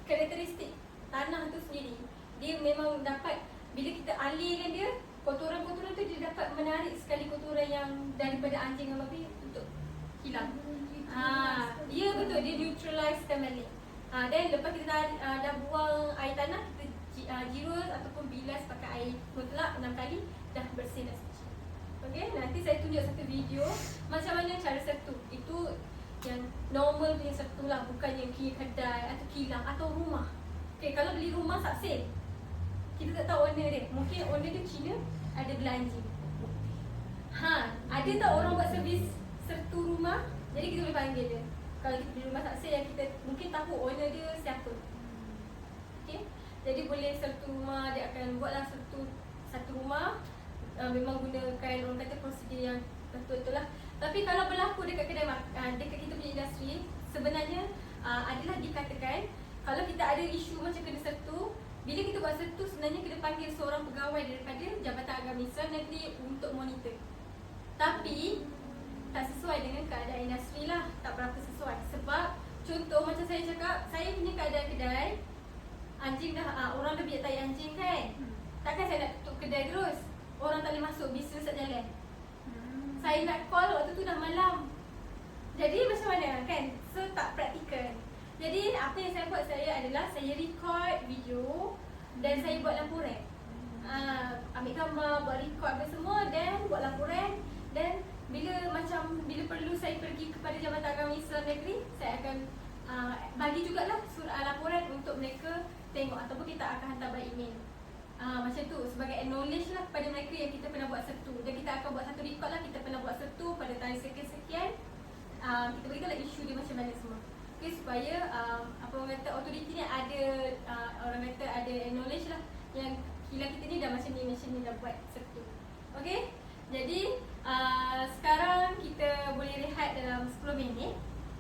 karakteristik tanah tu sendiri. Dia memang dapat, bila kita alirkan dia, kotoran-kotoran tu dia dapat menarik sekali kotoran yang daripada anjing dan babi untuk hilang. Ya betul, dia neutralizekan balik. Dan lepas kita dah buang air tanah, kita jirus ataupun bilas pakai air mutlak 6 kali, dah bersih dah suci. Okey, nanti saya tunjuk satu video macam mana cara sertu. Itu yang normal punya sertu lah, bukan yang kedai atau kilang atau rumah. Okey, kalau beli rumah saksil, kita tak tahu owner dia. Mungkin owner dia Cina, ada belanja. Ada tak orang buat servis sertu rumah? Jadi kita boleh panggil dia. Kalau kita beli rumah saksil yang kita mungkin tahu owner dia siapa. Okey, jadi boleh sertu rumah, dia akan buatlah sertu satu rumah. Memang gunakan orang kata prosedur yang betul-betul lah. Tapi kalau berlaku dekat kedai dekat kita punya industri, sebenarnya adalah dikatakan kalau kita ada isu macam kena sertu, bila kita buat sertu sebenarnya kita panggil seorang pegawai daripada Jabatan Agama Islam nanti untuk monitor. Tapi tak sesuai dengan keadaan industri lah, tak berapa sesuai. Sebab contoh macam saya cakap, saya punya keadaan kedai, anjing dah, orang dah biar tai anjing kan. Takkan saya nak tutup kedai terus, orang tak boleh masuk, bisnes tak jalan. Saya nak call waktu tu dah malam. Jadi macam mana kan? So tak praktikal. Jadi apa yang saya buat adalah saya record video dan saya buat laporan. Ambil gambar, buat record apa semua dan buat laporan. Dan bila perlu saya pergi kepada Jabatan Agama Islam Negeri, saya akan bagi jugalah laporan untuk mereka tengok ataupun kita akan hantar by email. Macam tu sebagai acknowledge lah kepada mereka yang kita pernah buat sertu. Dan kita akan buat satu record lah, kita pernah buat sertu pada tarikh sekian-sekian. Kita beritahu lah isu dia macam mana semua. Okay, supaya apa orang kata authority ni ada orang kata ada acknowledge lah yang kilang kita ni dah macam ni dah buat sertu. Okay, jadi sekarang kita boleh rehat dalam 10 minit.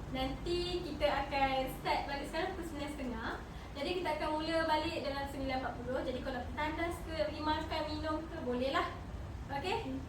Nanti kita akan start balik sekarang pukul 9.30. Jadi kita akan mula balik dalam 9.40. Jadi kalau tandas ke, pergi makan, minum ke, boleh lah. Okay.